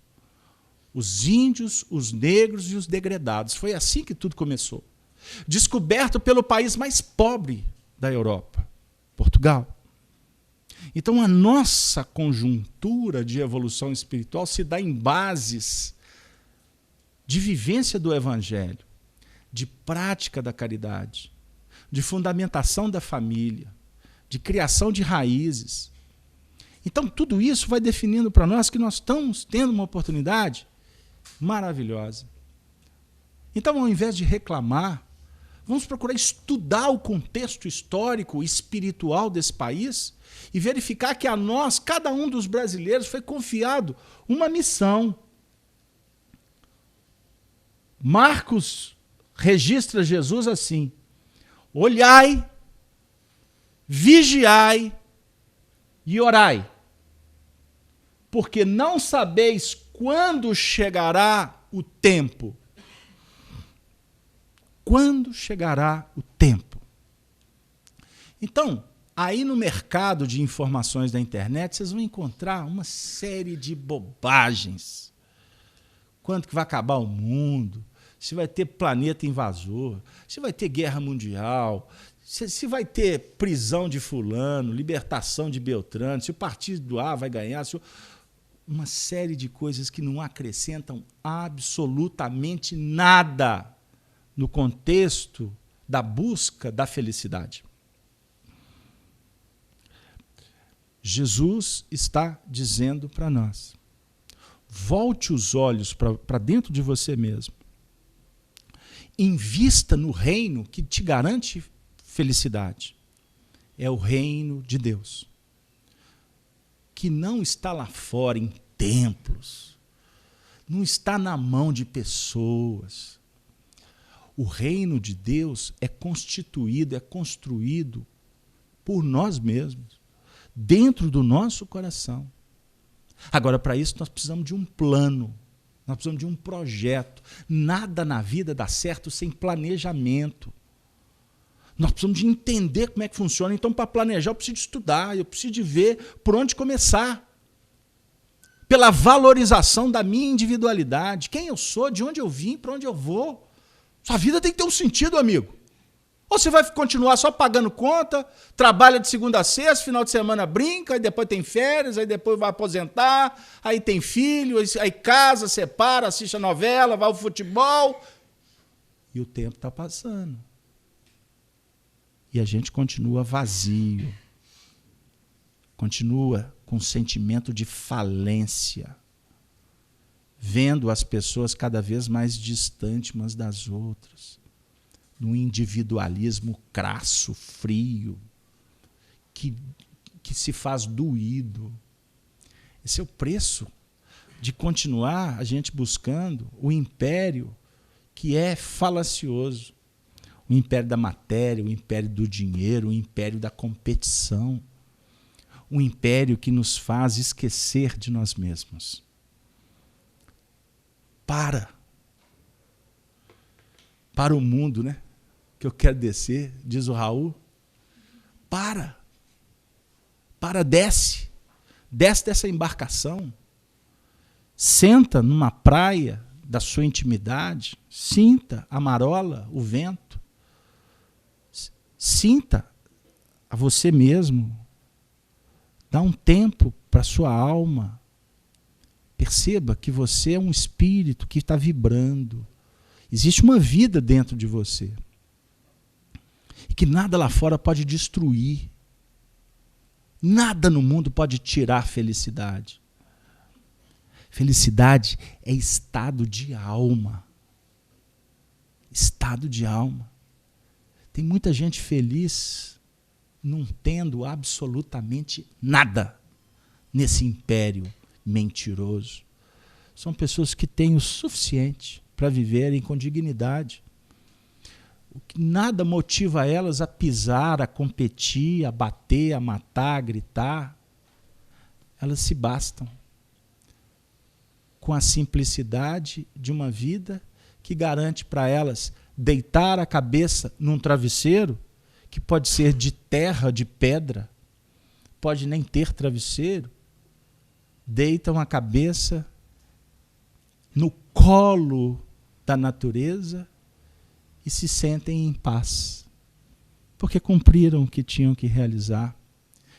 Os índios, os negros e os degredados. Foi assim que tudo começou. Descoberto pelo país mais pobre da Europa, Portugal. Então, a nossa conjuntura de evolução espiritual se dá em bases de vivência do Evangelho, de prática da caridade, de fundamentação da família, de criação de raízes. Então, tudo isso vai definindo para nós que nós estamos tendo uma oportunidade maravilhosa. Então, ao invés de reclamar, vamos procurar estudar o contexto histórico e espiritual desse país e verificar que a nós, cada um dos brasileiros, foi confiado uma missão. Marcos registra Jesus assim: olhai, vigiai e orai, porque não sabeis quando chegará o tempo. Quando chegará o tempo? Então, aí no mercado de informações da internet, vocês vão encontrar uma série de bobagens. Quando que vai acabar o mundo? Se vai ter planeta invasor? Se vai ter guerra mundial? Se vai ter prisão de fulano, libertação de Beltrano? Se o partido A vai ganhar? Uma série de coisas que não acrescentam absolutamente nada no contexto da busca da felicidade. Jesus está dizendo para nós: volte os olhos para dentro de você mesmo. Invista no reino que te garante felicidade. É o reino de Deus, que não está lá fora em templos, não está na mão de pessoas. O reino de Deus é constituído, é construído por nós mesmos, dentro do nosso coração. Agora, para isso, nós precisamos de um plano, nós precisamos de um projeto. Nada na vida dá certo sem planejamento. Nós precisamos de entender como é que funciona. Então, para planejar, eu preciso de estudar, eu preciso de ver por onde começar. Pela valorização da minha individualidade, quem eu sou, de onde eu vim, para onde eu vou. Sua vida tem que ter um sentido, amigo. Ou você vai continuar só pagando conta, trabalha de segunda a sexta, final de semana brinca, aí depois tem férias, aí depois vai aposentar, aí tem filho, aí casa, separa, assiste a novela, vai ao futebol. E o tempo está passando. E a gente continua vazio. Continua com sentimento de falência. Vendo as pessoas cada vez mais distantes umas das outras, num individualismo crasso, frio, que se faz doído. Esse é o preço de continuar a gente buscando o império que é falacioso, o império da matéria, o império do dinheiro, o império da competição, um império que nos faz esquecer de nós mesmos. Para o mundo, né? Que eu quero descer, diz o Raul. Desce dessa embarcação, senta numa praia da sua intimidade, sinta a marola, o vento, sinta a você mesmo, dá um tempo para a sua alma. Perceba que você é um espírito que está vibrando. Existe uma vida dentro de você. E que nada lá fora pode destruir. Nada no mundo pode tirar a felicidade. Felicidade é estado de alma. Estado de alma. Tem muita gente feliz não tendo absolutamente nada nesse império mentiroso. São pessoas que têm o suficiente para viverem com dignidade. O que nada motiva elas a pisar, a competir, a bater, a matar, a gritar. Elas se bastam. com a simplicidade de uma vida que garante para elas deitar a cabeça num travesseiro que pode ser de terra, de pedra, pode nem ter travesseiro, deitam a cabeça no colo da natureza e se sentem em paz, porque cumpriram o que tinham que realizar.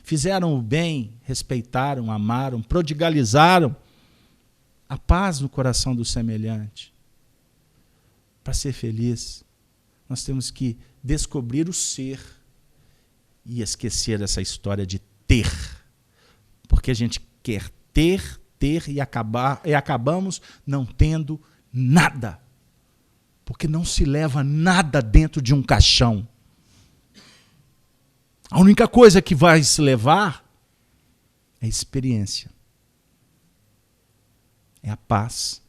Fizeram o bem, respeitaram, amaram, prodigalizaram a paz no coração do semelhante. Para ser feliz, nós temos que descobrir o ser e esquecer essa história de ter. Porque a gente quer ter e acabamos não tendo nada. Porque não se leva nada dentro de um caixão. A única coisa que vai se levar é a experiência. É a paz.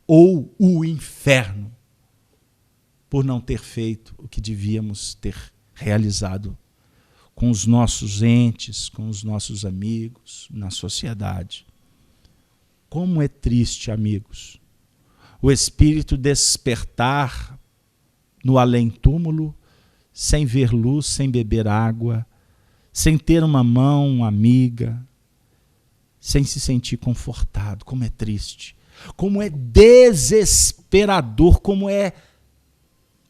Ou o inferno, por não ter feito o que devíamos ter realizado com os nossos entes, com os nossos amigos, na sociedade. Como é triste, amigos, o espírito despertar no além-túmulo, sem ver luz, sem beber água, sem ter uma mão amiga, sem se sentir confortado. Como é triste, como é desesperador, como é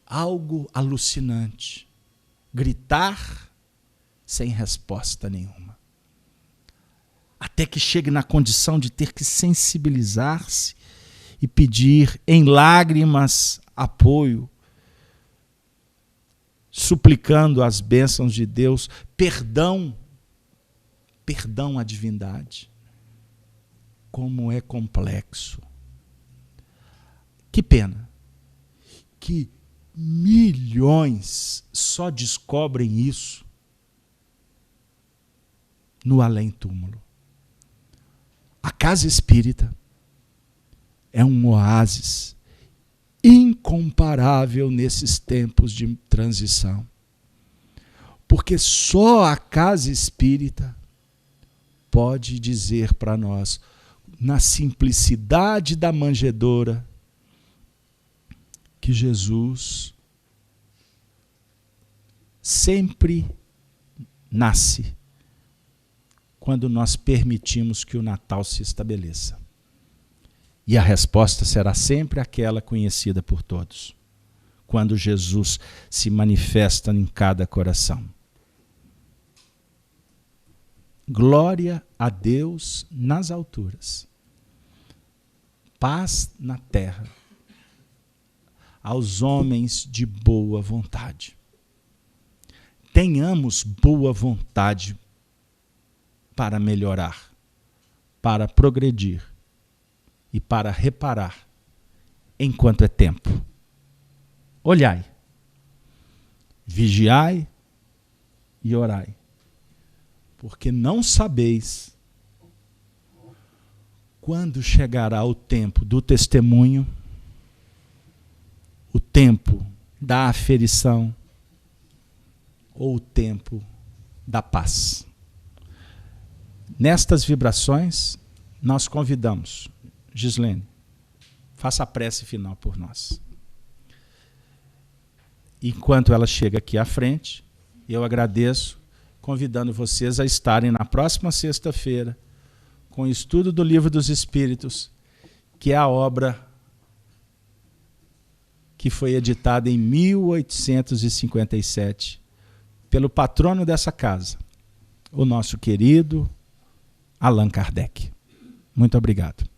algo alucinante. Gritar sem resposta nenhuma. Até que chegue na condição de ter que sensibilizar-se e pedir em lágrimas apoio, suplicando as bênçãos de Deus, perdão à divindade. Como é complexo. Que pena que milhões só descobrem isso no além-túmulo. A casa espírita é um oásis incomparável nesses tempos de transição. Porque só a casa espírita pode dizer para nós, na simplicidade da manjedoura, que Jesus sempre nasce quando nós permitimos que o Natal se estabeleça. E a resposta será sempre aquela conhecida por todos, quando Jesus se manifesta em cada coração. Glória a Deus nas alturas, paz na terra, aos homens de boa vontade. Tenhamos boa vontade para melhorar, para progredir e para reparar enquanto é tempo. Olhai, vigiai e orai, porque não sabeis quando chegará o tempo do testemunho, o tempo da aferição ou o tempo da paz. Nestas vibrações, nós convidamos, Gislene, faça a prece final por nós. Enquanto ela chega aqui à frente, eu agradeço, convidando vocês a estarem na próxima sexta-feira com o estudo do Livro dos Espíritos, que é a obra que foi editada em 1857 pelo patrono dessa casa, o nosso querido Allan Kardec. Muito obrigado.